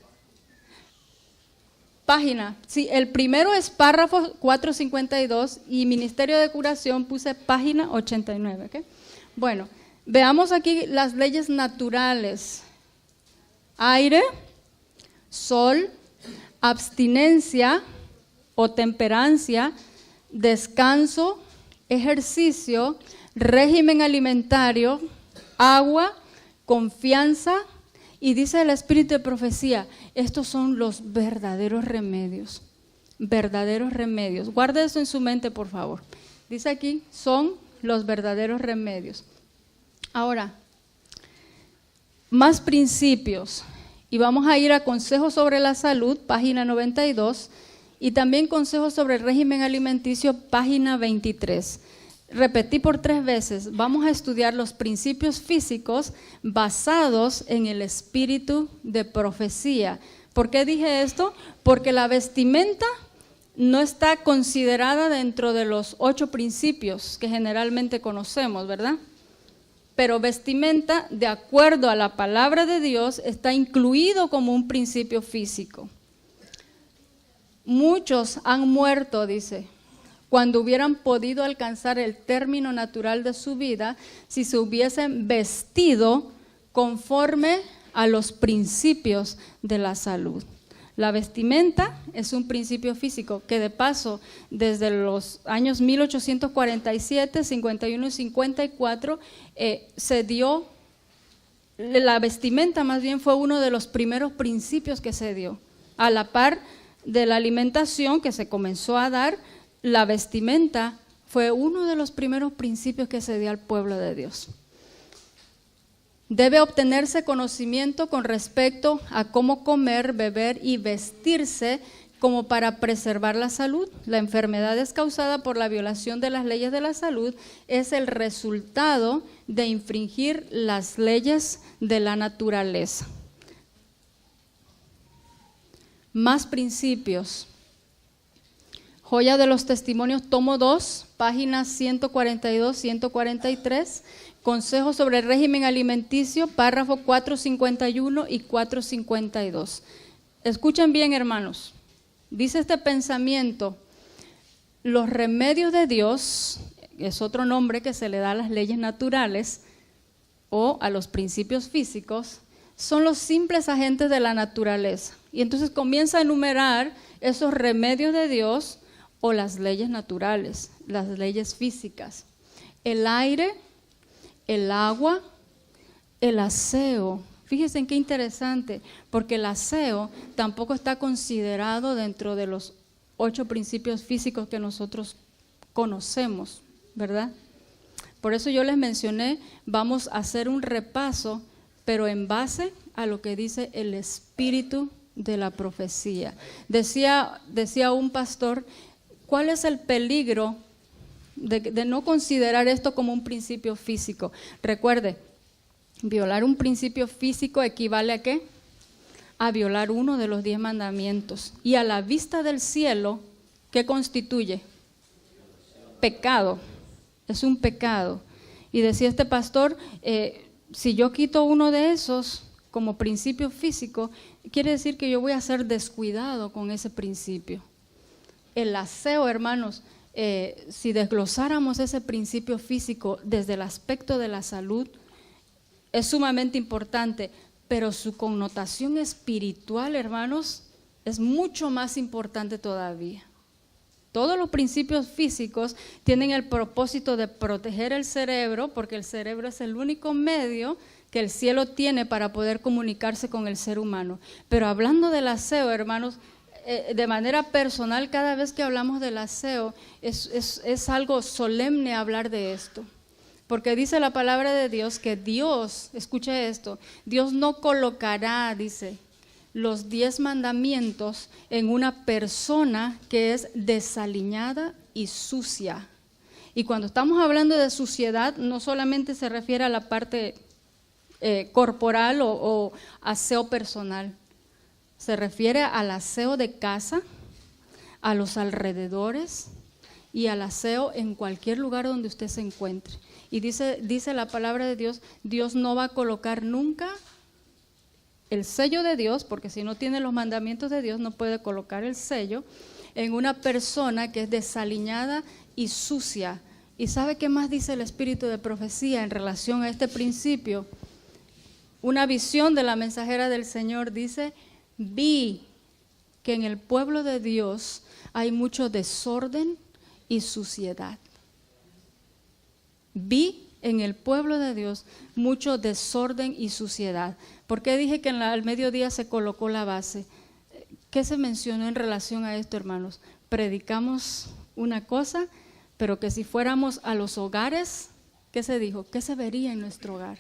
Página, sí, el primero es párrafo 452 y Ministerio de Curación puse página 89, ¿ok? Bueno, veamos aquí las leyes naturales. Aire, sol, abstinencia o temperancia, descanso, ejercicio, régimen alimentario, agua, confianza, y dice el espíritu de profecía, estos son los verdaderos remedios, verdaderos remedios. Guarde eso en su mente, por favor. Dice aquí, son los verdaderos remedios. Ahora, más principios, y vamos a ir a Consejos sobre la Salud, página 92, y también Consejos sobre el régimen alimenticio, página 23. Repetí por 3 veces, vamos a estudiar los principios físicos basados en el espíritu de profecía. ¿Por qué dije esto? Porque la vestimenta no está considerada dentro de los 8 principios que generalmente conocemos, ¿verdad? Pero vestimenta, de acuerdo a la palabra de Dios, está incluido como un principio físico. Muchos han muerto, dice, cuando hubieran podido alcanzar el término natural de su vida si se hubiesen vestido conforme a los principios de la salud. La vestimenta es un principio físico que de paso desde los años 1847, 51 y 54 se dio, la vestimenta más bien fue uno de los primeros principios que se dio, a la par de la alimentación que se comenzó a dar. La vestimenta fue uno de los primeros principios que se dio al pueblo de Dios. Debe obtenerse conocimiento con respecto a cómo comer, beber y vestirse como para preservar la salud. La enfermedad es causada por la violación de las leyes de la salud, es el resultado de infringir las leyes de la naturaleza. Más principios. Joya de los Testimonios, tomo 2, páginas 142, 143. Consejos sobre el régimen alimenticio, párrafo 451 y 452. Escuchen bien, hermanos. Dice este pensamiento, los remedios de Dios, es otro nombre que se le da a las leyes naturales o a los principios físicos, son los simples agentes de la naturaleza. Y entonces comienza a enumerar esos remedios de Dios o las leyes naturales, las leyes físicas. El aire, el agua, el aseo Fíjense en qué interesante, porque el aseo tampoco está considerado dentro de los 8 principios físicos que nosotros conocemos, ¿verdad? Por eso yo les mencioné, vamos a hacer un repaso, pero en base a lo que dice el espíritu de la profecía. Decía un pastor, ¿cuál es el peligro de no considerar esto como un principio físico? Recuerde, violar un principio físico equivale ¿a qué? A violar uno de los 10 mandamientos. Y a la vista del cielo, ¿qué constituye? Pecado. Es un pecado. Y decía este pastor, si yo quito uno de esos como principio físico, quiere decir que yo voy a ser descuidado con ese principio. El aseo, hermanos, si desglosáramos ese principio físico desde el aspecto de la salud, es sumamente importante, pero su connotación espiritual, hermanos, es mucho más importante todavía. Todos los principios físicos tienen el propósito de proteger el cerebro, porque el cerebro es el único medio que el cielo tiene para poder comunicarse con el ser humano. Pero hablando del aseo, hermanos, de manera personal, cada vez que hablamos del aseo, es algo solemne hablar de esto. Porque dice la palabra de Dios que Dios, escuche esto, Dios no colocará, dice, los 10 mandamientos en una persona que es desaliñada y sucia. Y cuando estamos hablando de suciedad, no solamente se refiere a la parte corporal o aseo personal, se refiere al aseo de casa, a los alrededores y al aseo en cualquier lugar donde usted se encuentre. Y dice la palabra de Dios, Dios no va a colocar nunca el sello de Dios, porque si no tiene los mandamientos de Dios no puede colocar el sello en una persona que es desaliñada y sucia. ¿Y sabe qué más dice el espíritu de profecía en relación a este principio? Una visión de la mensajera del Señor dice, vi que en el pueblo de Dios hay mucho desorden y suciedad. Vi en el pueblo de Dios mucho desorden y suciedad. ¿Por qué dije que al mediodía se colocó la base? ¿Qué se mencionó en relación a esto, hermanos? Predicamos una cosa, pero que si fuéramos a los hogares, ¿qué se dijo? ¿Qué se vería en nuestro hogar?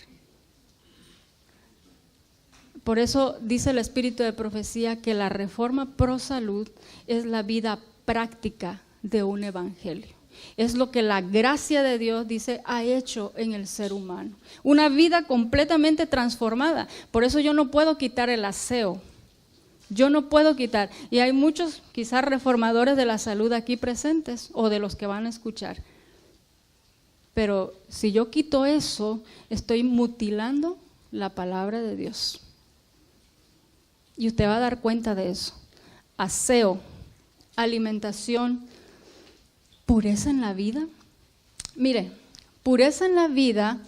Por eso dice el espíritu de profecía que la reforma pro salud es la vida práctica de un evangelio. Es lo que la gracia de Dios, dice, ha hecho en el ser humano. Una vida completamente transformada. Por eso yo no puedo quitar el aseo. Yo no puedo quitar. Y hay muchos quizás reformadores de la salud aquí presentes o de los que van a escuchar. Pero si yo quito eso, estoy mutilando la palabra de Dios. Y usted va a dar cuenta de eso. Aseo, alimentación, pureza en la vida. Mire, pureza en la vida,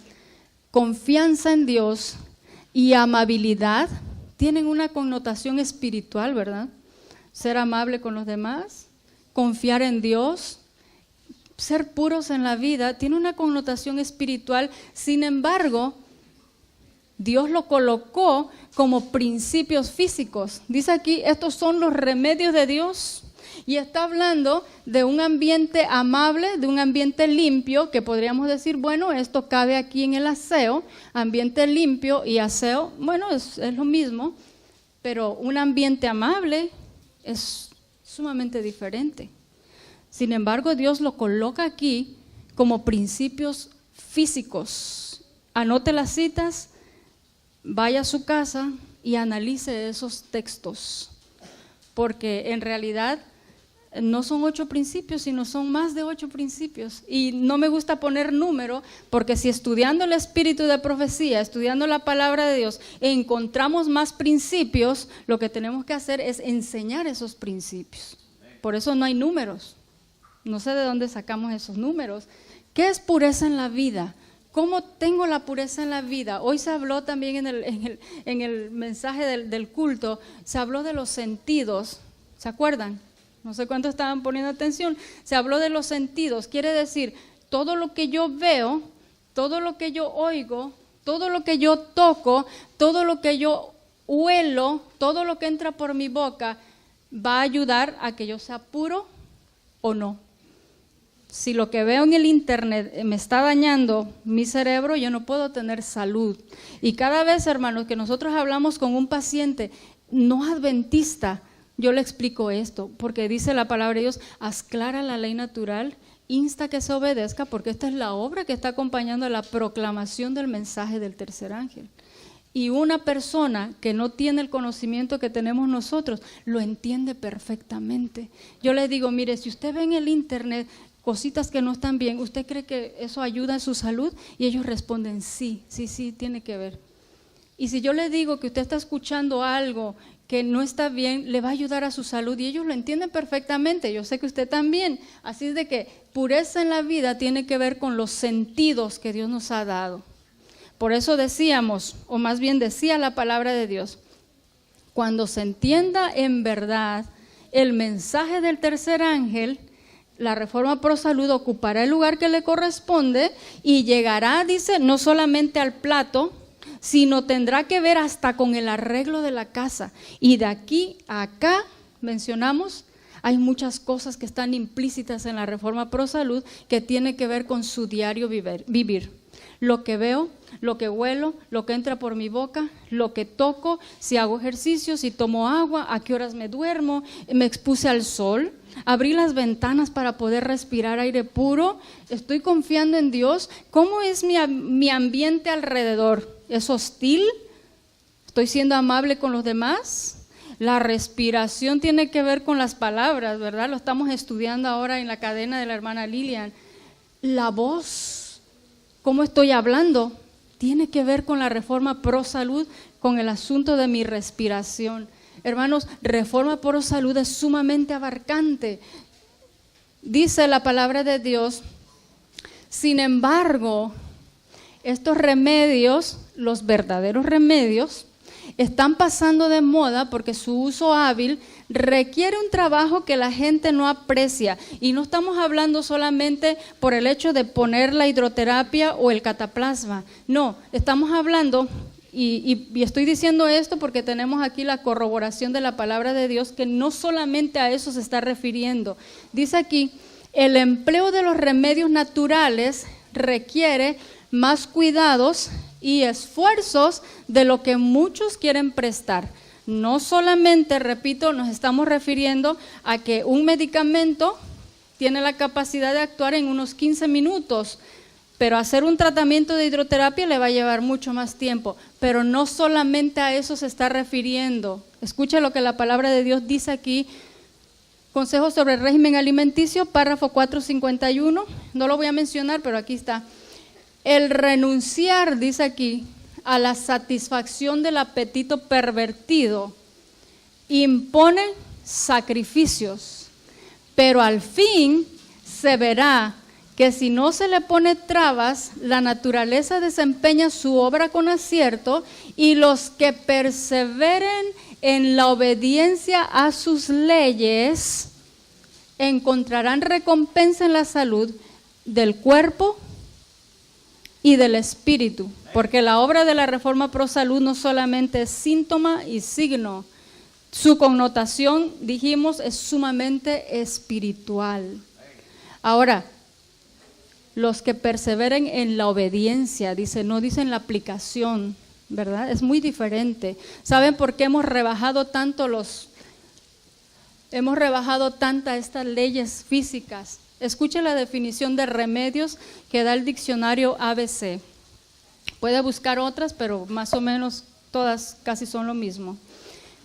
confianza en Dios y amabilidad tienen una connotación espiritual, ¿verdad? Ser amable con los demás, confiar en Dios, ser puros en la vida, tiene una connotación espiritual. Sin embargo, Dios lo colocó como principios físicos. Dice aquí, estos son los remedios de Dios. Y está hablando de un ambiente amable, de un ambiente limpio, que podríamos decir, bueno, esto cabe aquí en el aseo, ambiente limpio y aseo, bueno, es lo mismo, pero un ambiente amable es sumamente diferente. Sin embargo, Dios lo coloca aquí como principios físicos. Anote las citas, vaya a su casa y analice esos textos, porque en realidad no son 8 principios, sino son más de 8 principios. Y no me gusta poner número, porque si estudiando el espíritu de profecía, estudiando la palabra de Dios, encontramos más principios, lo que tenemos que hacer es enseñar esos principios. Por eso no hay números. No sé de dónde sacamos esos números. ¿Qué es pureza en la vida? ¿Cómo tengo la pureza en la vida? Hoy se habló también en el mensaje del culto, se habló de los sentidos. ¿Se acuerdan? No sé cuántos estaban poniendo atención. Se habló de los sentidos. Quiere decir, todo lo que yo veo, todo lo que yo oigo, Todo lo que yo toco, todo lo que yo huelo, todo lo que entra por mi boca, va a ayudar a que yo sea puro o no. Si lo que veo en el internet me está dañando mi cerebro, yo no puedo tener salud. Y cada vez, hermanos, que nosotros hablamos con un paciente no adventista, yo le explico esto, porque dice la palabra de Dios, haz clara la ley natural, insta que se obedezca, porque esta es la obra que está acompañando a la proclamación del mensaje del tercer ángel. Y una persona que no tiene el conocimiento que tenemos nosotros, lo entiende perfectamente. Yo les digo, mire, si usted ve en el internet cositas que no están bien, ¿usted cree que eso ayuda en su salud? Y ellos responden, sí, tiene que ver. Y si yo le digo que usted está escuchando algo que no está bien, le va a ayudar a su salud y ellos lo entienden perfectamente, yo sé que usted también. Así es de que pureza en la vida tiene que ver con los sentidos que Dios nos ha dado. Por eso decíamos, o más bien decía la palabra de Dios, cuando se entienda en verdad el mensaje del tercer ángel, la Reforma Pro Salud ocupará el lugar que le corresponde y llegará, dice, no solamente al plato, sino tendrá que ver hasta con el arreglo de la casa. Y de aquí a acá, mencionamos, hay muchas cosas que están implícitas en la Reforma Pro Salud que tiene que ver con su diario vivir. Lo que veo, lo que huelo, lo que entra por mi boca, lo que toco, si hago ejercicio, si tomo agua, a qué horas me duermo, me expuse al sol, abrí las ventanas para poder respirar aire puro, estoy confiando en Dios. ¿Cómo es mi ambiente alrededor? ¿Es hostil? ¿Estoy siendo amable con los demás? La respiración tiene que ver con las palabras, ¿verdad? Lo estamos estudiando ahora en la cadena de la hermana Lilian. La voz, ¿cómo estoy hablando? Tiene que ver con la Reforma Pro Salud, con el asunto de mi respiración. Hermanos, Reforma Pro Salud es sumamente abarcante. Dice la palabra de Dios, sin embargo, estos remedios, los verdaderos remedios, están pasando de moda porque su uso hábil requiere un trabajo que la gente no aprecia. Y no estamos hablando solamente por el hecho de poner la hidroterapia o el cataplasma. No, estamos hablando, y estoy diciendo esto porque tenemos aquí la corroboración de la palabra de Dios, que no solamente a eso se está refiriendo. Dice aquí, el empleo de los remedios naturales requiere más cuidados y esfuerzos de lo que muchos quieren prestar. No solamente, repito, nos estamos refiriendo a que un medicamento tiene la capacidad de actuar en unos 15 minutos, pero hacer un tratamiento de hidroterapia le va a llevar mucho más tiempo. Pero no solamente a eso se está refiriendo. Escucha lo que la palabra de Dios dice aquí. Consejos sobre el régimen alimenticio, párrafo 451. No lo voy a mencionar, pero aquí está. El renunciar, dice aquí, a la satisfacción del apetito pervertido impone sacrificios, pero al fin se verá que si no se le pone trabas, la naturaleza desempeña su obra con acierto y los que perseveren en la obediencia a sus leyes encontrarán recompensa en la salud del cuerpo y del espíritu, porque la obra de la Reforma Pro Salud no solamente es síntoma y signo, su connotación, dijimos, es sumamente espiritual. Ahora, los que perseveren en la obediencia, dice, no dice en la aplicación, ¿verdad? Es muy diferente. ¿Saben por qué hemos rebajado tantas estas leyes físicas? Escuche la definición de remedios que da el diccionario ABC. Puede buscar otras, pero más o menos todas casi son lo mismo.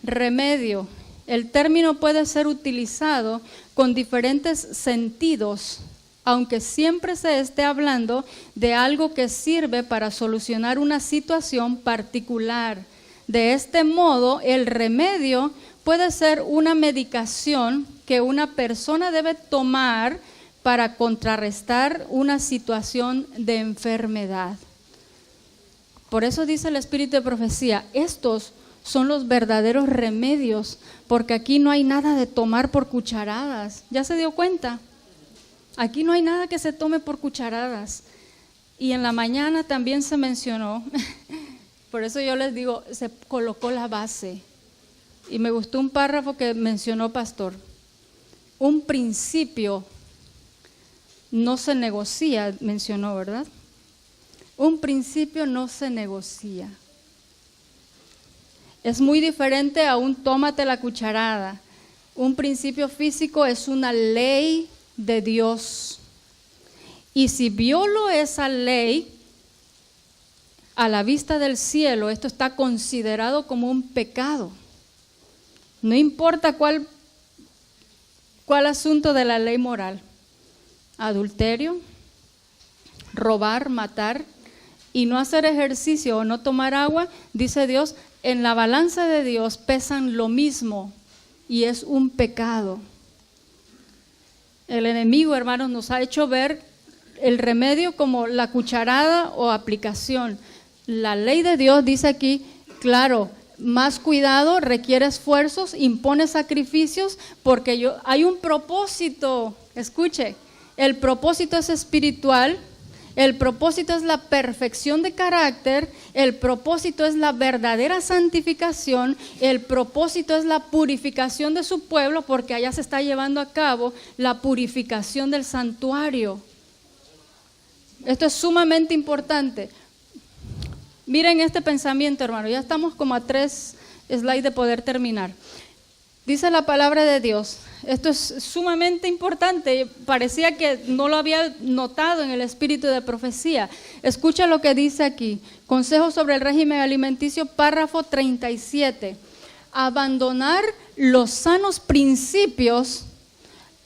Remedio. El término puede ser utilizado con diferentes sentidos, aunque siempre se esté hablando de algo que sirve para solucionar una situación particular. De este modo, el remedio puede ser una medicación que una persona debe tomar para contrarrestar una situación de enfermedad. Por eso dice el Espíritu de Profecía, estos son los verdaderos remedios, porque aquí no hay nada de tomar por cucharadas. ¿Ya se dio cuenta? Aquí no hay nada que se tome por cucharadas. Y en la mañana también se mencionó, por eso yo les digo, se colocó la base. Y me gustó un párrafo que mencionó Pastor. Un principio no se negocia, mencionó, ¿verdad? Un principio no se negocia. Es muy diferente a un tómate la cucharada. Un principio físico es una ley de Dios. Y si violo esa ley, a la vista del cielo, esto está considerado como un pecado. No importa cuál asunto de la ley moral. Adulterio, robar, matar y no hacer ejercicio o no tomar agua, dice Dios, en la balanza de Dios pesan lo mismo y es un pecado. El enemigo, hermanos, nos ha hecho ver el remedio como la cucharada o aplicación. La ley de Dios dice aquí, claro, más cuidado, requiere esfuerzos, impone sacrificios, porque hay un propósito. Escuche, el propósito es espiritual, el propósito es la perfección de carácter, el propósito es la verdadera santificación, el propósito es la purificación de su pueblo, porque allá se está llevando a cabo la purificación del santuario. Esto es sumamente importante. Miren este pensamiento, hermano, ya estamos como a 3 slides de poder terminar. Dice la palabra de Dios, esto es sumamente importante, parecía que no lo había notado en el espíritu de profecía. Escucha lo que dice aquí, Consejo sobre el régimen alimenticio, párrafo 37. Abandonar los sanos principios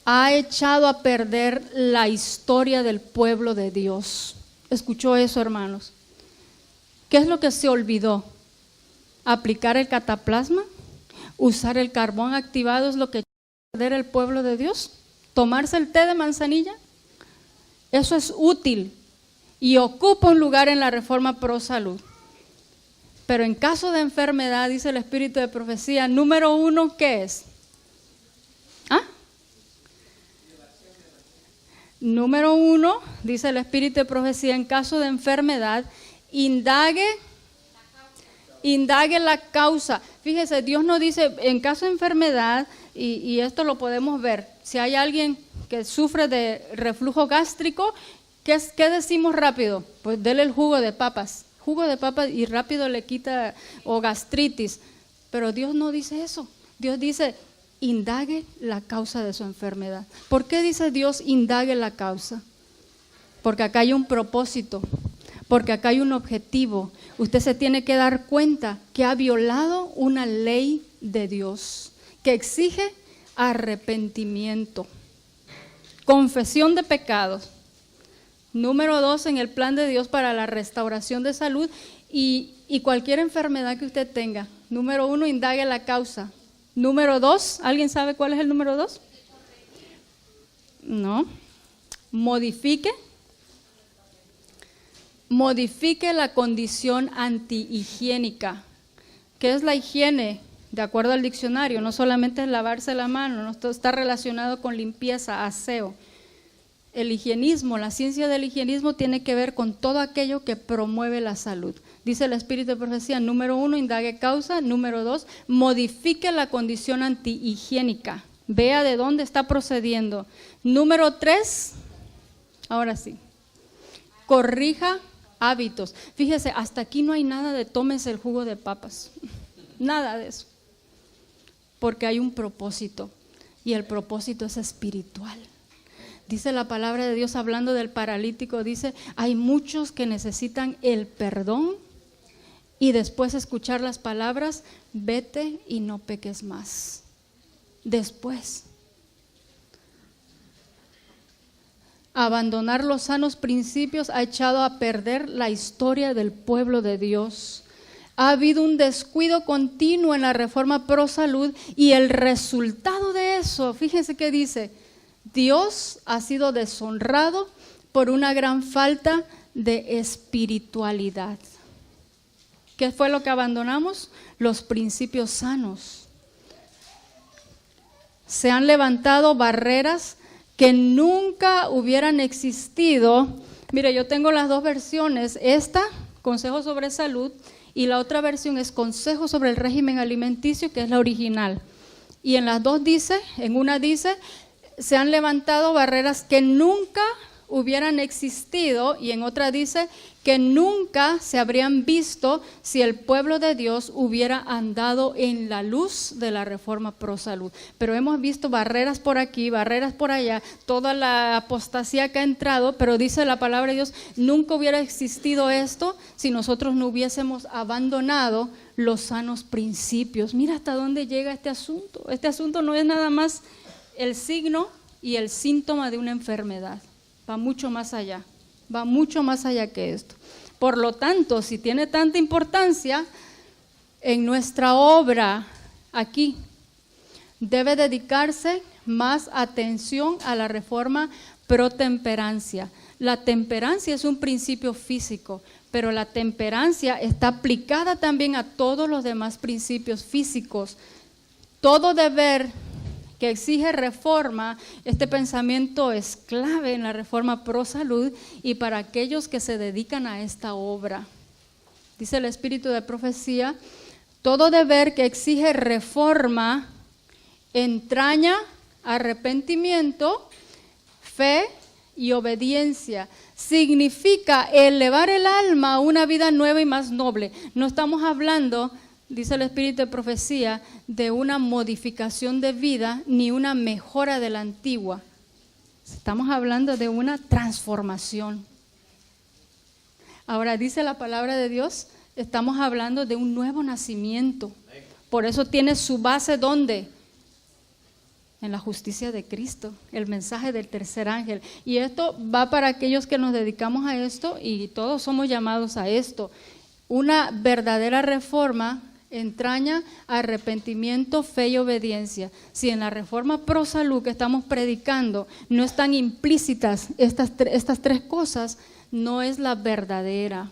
ha echado a perder la historia del pueblo de Dios. ¿Escuchó eso, hermanos? ¿Qué es lo que se olvidó? ¿Aplicar el cataplasma? ¿Usar el carbón activado es lo que echó a perder el pueblo de Dios? ¿Tomarse el té de manzanilla? Eso es útil y ocupa un lugar en la reforma pro salud. Pero en caso de enfermedad, dice el espíritu de profecía, número 1, ¿qué es? Número 1, dice el espíritu de profecía, en caso de enfermedad, indague la causa. Fíjese, Dios no dice, en caso de enfermedad, y esto lo podemos ver, si hay alguien que sufre de reflujo gástrico, ¿qué decimos rápido? Pues dele el jugo de papas y rápido le quita, o gastritis. Pero Dios no dice eso. Dios dice, indague la causa de su enfermedad. ¿Por qué dice Dios indague la causa? Porque acá hay un propósito, porque acá hay un objetivo. Usted se tiene que dar cuenta que ha violado una ley de Dios que exige arrepentimiento, confesión de pecados. Número 2, en el plan de Dios para la restauración de salud y cualquier enfermedad que usted tenga. Número 1, indague la causa. Número 2, ¿alguien sabe cuál es el número 2? No. Modifique la condición antihigiénica. ¿Qué es la higiene? De acuerdo al diccionario, no solamente es lavarse la mano, no, esto está relacionado con limpieza, aseo. El higienismo, la ciencia del higienismo tiene que ver con todo aquello que promueve la salud. Dice el espíritu de profecía, número 1, indague causa. Número 2, modifique la condición antihigiénica. Vea de dónde está procediendo. Número 3, ahora sí, corrija hábitos. Fíjese, hasta aquí no hay nada de tómese el jugo de papas. Nada de eso. Porque hay un propósito y el propósito es espiritual. Dice la palabra de Dios hablando del paralítico, dice, hay muchos que necesitan el perdón y después escuchar las palabras, vete y no peques más. Después. Abandonar los sanos principios ha echado a perder la historia del pueblo de Dios. Ha habido un descuido continuo en la reforma pro salud y el resultado de eso, fíjense qué dice, Dios ha sido deshonrado por una gran falta de espiritualidad. ¿Qué fue lo que abandonamos? Los principios sanos. Se han levantado barreras que nunca hubieran existido Mire, yo tengo las dos versiones, esta, Consejo sobre Salud, y la otra versión es Consejo sobre el régimen alimenticio, que es la original. Y en las dos dice, en una dice, se han levantado barreras que nunca hubieran existido, y en otra dice que nunca se habrían visto si el pueblo de Dios hubiera andado en la luz de la reforma pro salud. Pero hemos visto barreras por aquí, barreras por allá, toda la apostasía que ha entrado, pero dice la palabra de Dios, nunca hubiera existido esto si nosotros no hubiésemos abandonado los sanos principios. Mira hasta dónde llega este asunto. Este asunto no es nada más el signo y el síntoma de una enfermedad. Va mucho más allá, va mucho más allá que esto. Por lo tanto, si tiene tanta importancia, en nuestra obra aquí debe dedicarse más atención a la reforma pro temperancia. La temperancia es un principio físico, pero la temperancia está aplicada también a todos los demás principios físicos. Todo deber que exige reforma, este pensamiento es clave en la reforma pro salud y para aquellos que se dedican a esta obra. Dice el Espíritu de Profecía, todo deber que exige reforma entraña arrepentimiento, fe y obediencia. Significa elevar el alma a una vida nueva y más noble. No estamos hablando, dice el Espíritu de Profecía, de una modificación de vida ni una mejora de la antigua. Estamos hablando de una transformación. Ahora dice la palabra de Dios, estamos hablando de un nuevo nacimiento. Por eso tiene su base ¿dónde? En la justicia de Cristo, el mensaje del tercer ángel. Y esto va para aquellos que nos dedicamos a esto y todos somos llamados a esto. Una verdadera reforma entraña arrepentimiento, fe y obediencia. Si en la reforma pro salud que estamos predicando no están implícitas estas tres cosas, no es la verdadera.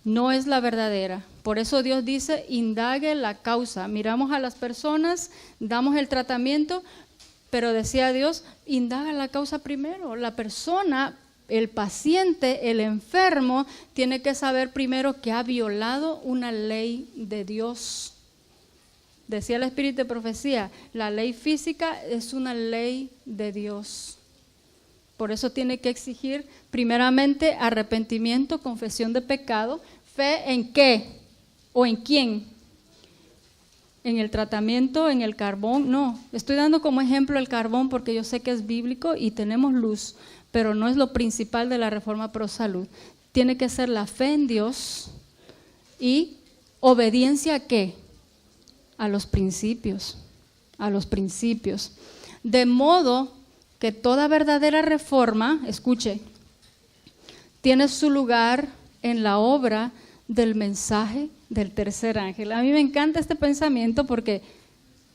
No es la verdadera. Por eso Dios dice, indague la causa. Miramos a las personas, damos el tratamiento, pero decía Dios, indaga la causa primero. La persona, el paciente, el enfermo, tiene que saber primero que ha violado una ley de Dios. Decía el Espíritu de Profecía, la ley física es una ley de Dios. Por eso tiene que exigir primeramente arrepentimiento, confesión de pecado, fe en qué o en quién, en el tratamiento, en el carbón. No, estoy dando como ejemplo el carbón porque yo sé que es bíblico y tenemos luz, pero no es lo principal de la reforma pro salud. Tiene que ser la fe en Dios y obediencia ¿a qué? A los principios, de modo que toda verdadera reforma, escuche, tiene su lugar en la obra del mensaje del tercer ángel. A mí me encanta este pensamiento porque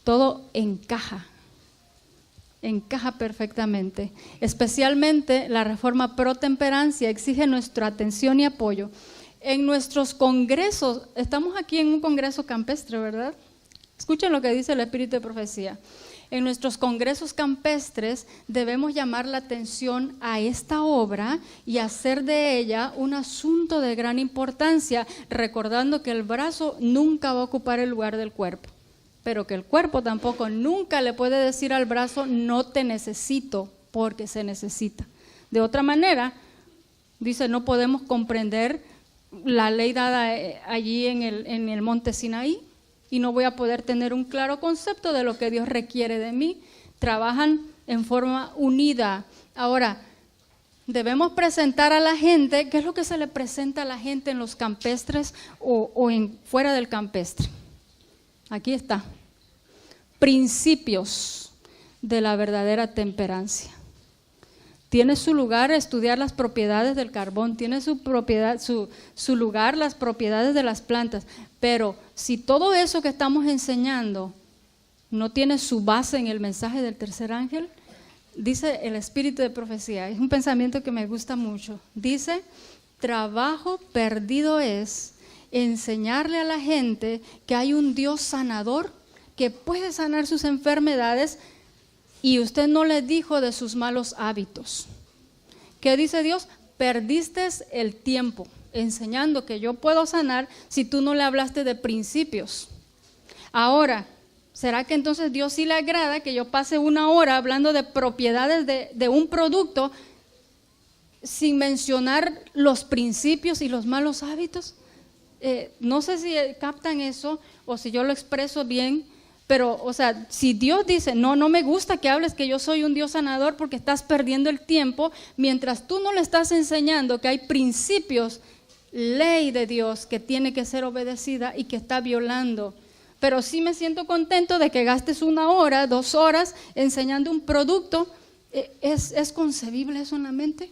todo encaja perfectamente. Especialmente la reforma pro temperancia exige nuestra atención y apoyo. En nuestros congresos, estamos aquí en un congreso campestre, ¿verdad? Escuchen lo que dice el Espíritu de Profecía. En nuestros congresos campestres debemos llamar la atención a esta obra y hacer de ella un asunto de gran importancia, recordando que el brazo nunca va a ocupar el lugar del cuerpo, pero que el cuerpo tampoco nunca le puede decir al brazo no te necesito, porque se necesita. De otra manera, dice, no podemos comprender la ley dada allí en el monte Sinaí, y no voy a poder tener un claro concepto de lo que Dios requiere de mí. Trabajan en forma unida. Ahora, debemos presentar a la gente, ¿qué es lo que se le presenta a la gente en los campestres o fuera del campestre? Aquí está. Principios de la verdadera temperancia. Tiene su lugar estudiar las propiedades del carbón, tiene su lugar las propiedades de las plantas, pero si todo eso que estamos enseñando no tiene su base en el mensaje del tercer ángel, dice el Espíritu de Profecía, es un pensamiento que me gusta mucho, dice, trabajo perdido es enseñarle a la gente que hay un Dios sanador que puede sanar sus enfermedades y usted no le dijo de sus malos hábitos, ¿Qué dice Dios? Perdiste el tiempo enseñando que yo puedo sanar si tú no le hablaste de principios. Ahora, ¿será que entonces Dios sí le agrada que yo pase 1 hora hablando de propiedades de un producto sin mencionar los principios y los malos hábitos? No sé si captan eso o si yo lo expreso bien, pero, o sea, si Dios dice, no me gusta que hables que yo soy un Dios sanador porque estás perdiendo el tiempo, mientras tú no le estás enseñando que hay principios, ley de Dios que tiene que ser obedecida y que está violando. Pero sí me siento contento de que gastes 1 hora, 2 horas enseñando un producto. ¿Es concebible eso en la mente?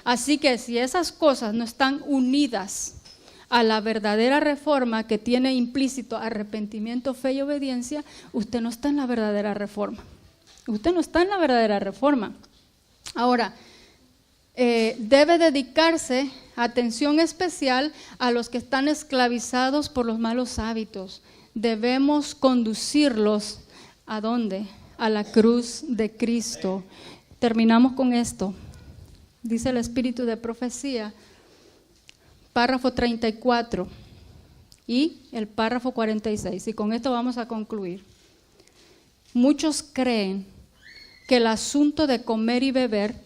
Así que si esas cosas no están unidas a la verdadera reforma que tiene implícito arrepentimiento, fe y obediencia, usted no está en la verdadera reforma. Usted no está en la verdadera reforma. Ahora, debe dedicarse atención especial a los que están esclavizados por los malos hábitos. Debemos conducirlos, ¿a dónde? A la cruz de Cristo. Terminamos con esto. Dice el Espíritu de Profecía, párrafo 34 y el párrafo 46. Y con esto vamos a concluir. Muchos creen que el asunto de comer y beber,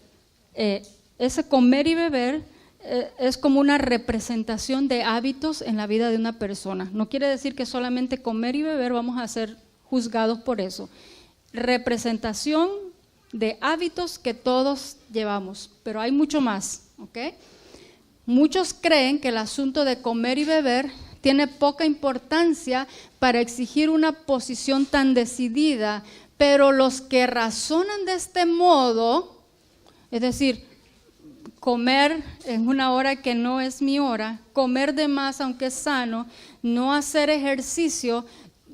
ese comer y beber es como una representación de hábitos en la vida de una persona. No quiere decir que solamente comer y beber vamos a ser juzgados por eso. Representación de hábitos que todos llevamos, pero hay mucho más, ¿ok? Muchos creen que el asunto de comer y beber tiene poca importancia para exigir una posición tan decidida, pero los que razonan de este modo, es decir, comer en una hora que no es mi hora, comer de más aunque es sano, no hacer ejercicio,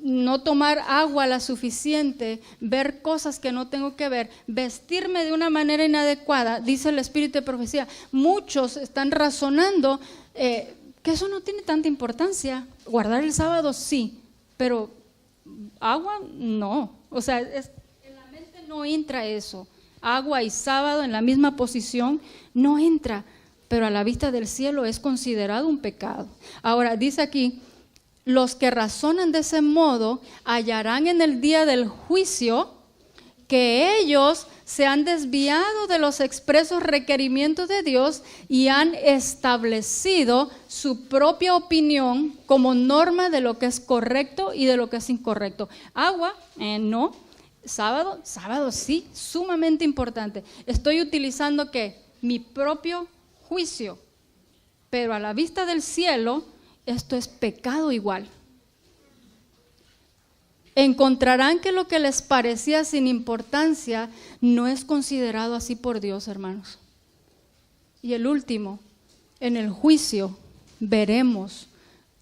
no tomar agua la suficiente, ver cosas que no tengo que ver, vestirme de una manera inadecuada, dice el Espíritu de Profecía. Muchos están razonando que eso no tiene tanta importancia. Guardar el sábado sí, pero agua no. O sea, en la mente no entra eso. Agua y sábado en la misma posición no entra, pero a la vista del cielo es considerado un pecado. Ahora, dice aquí, los que razonan de ese modo hallarán en el día del juicio que ellos se han desviado de los expresos requerimientos de Dios y han establecido su propia opinión como norma de lo que es correcto y de lo que es incorrecto. Agua, no. Sábado sí, sumamente importante. Estoy utilizando ¿qué? Mi propio juicio, pero a la vista del cielo esto es pecado igual. Encontrarán que lo que les parecía sin importancia no es considerado así por Dios, hermanos. Y el último, en el juicio veremos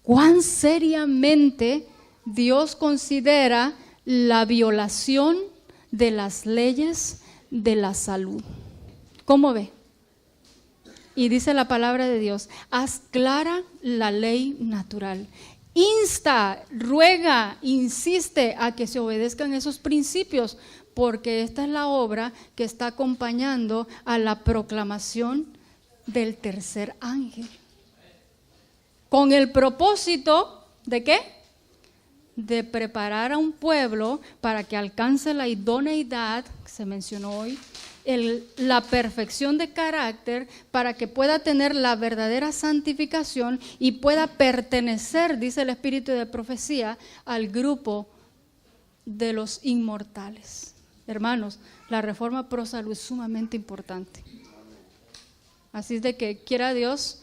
cuán seriamente Dios considera la violación de las leyes de la salud. ¿Cómo ve? Y dice la palabra de Dios, haz clara la ley natural. Insta, ruega, insiste a que se obedezcan esos principios, porque esta es la obra que está acompañando a la proclamación del tercer ángel. Con el propósito ¿de qué? De preparar a un pueblo para que alcance la idoneidad, que se mencionó hoy, la perfección de carácter, para que pueda tener la verdadera santificación y pueda pertenecer, dice el Espíritu de Profecía, al grupo de los inmortales. Hermanos, la reforma pro salud es sumamente importante. Así es de que quiera Dios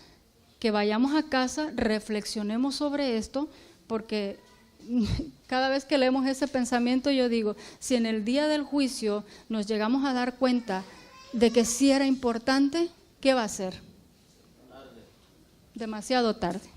que vayamos a casa, reflexionemos sobre esto, porque cada vez que leemos ese pensamiento yo digo, si en el día del juicio nos llegamos a dar cuenta de que sí era importante, ¿qué va a ser? Demasiado tarde,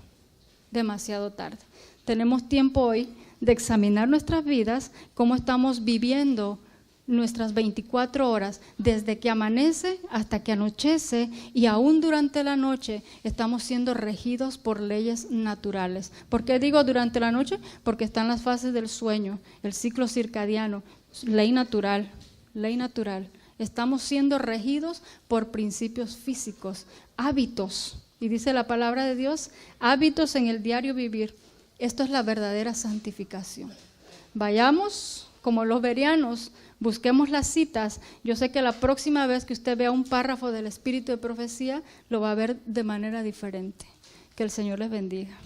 demasiado tarde. Tenemos tiempo hoy de examinar nuestras vidas, cómo estamos viviendo nuestras 24 horas, desde que amanece hasta que anochece, y aún durante la noche estamos siendo regidos por leyes naturales. ¿Por qué digo durante la noche? Porque están las fases del sueño, el ciclo circadiano, ley natural. Estamos siendo regidos por principios físicos, hábitos. Y dice la palabra de Dios, hábitos en el diario vivir. Esto es la verdadera santificación. Vayamos como los bereanos, busquemos las citas. Yo sé que la próxima vez que usted vea un párrafo del Espíritu de Profecía, lo va a ver de manera diferente. Que el Señor les bendiga.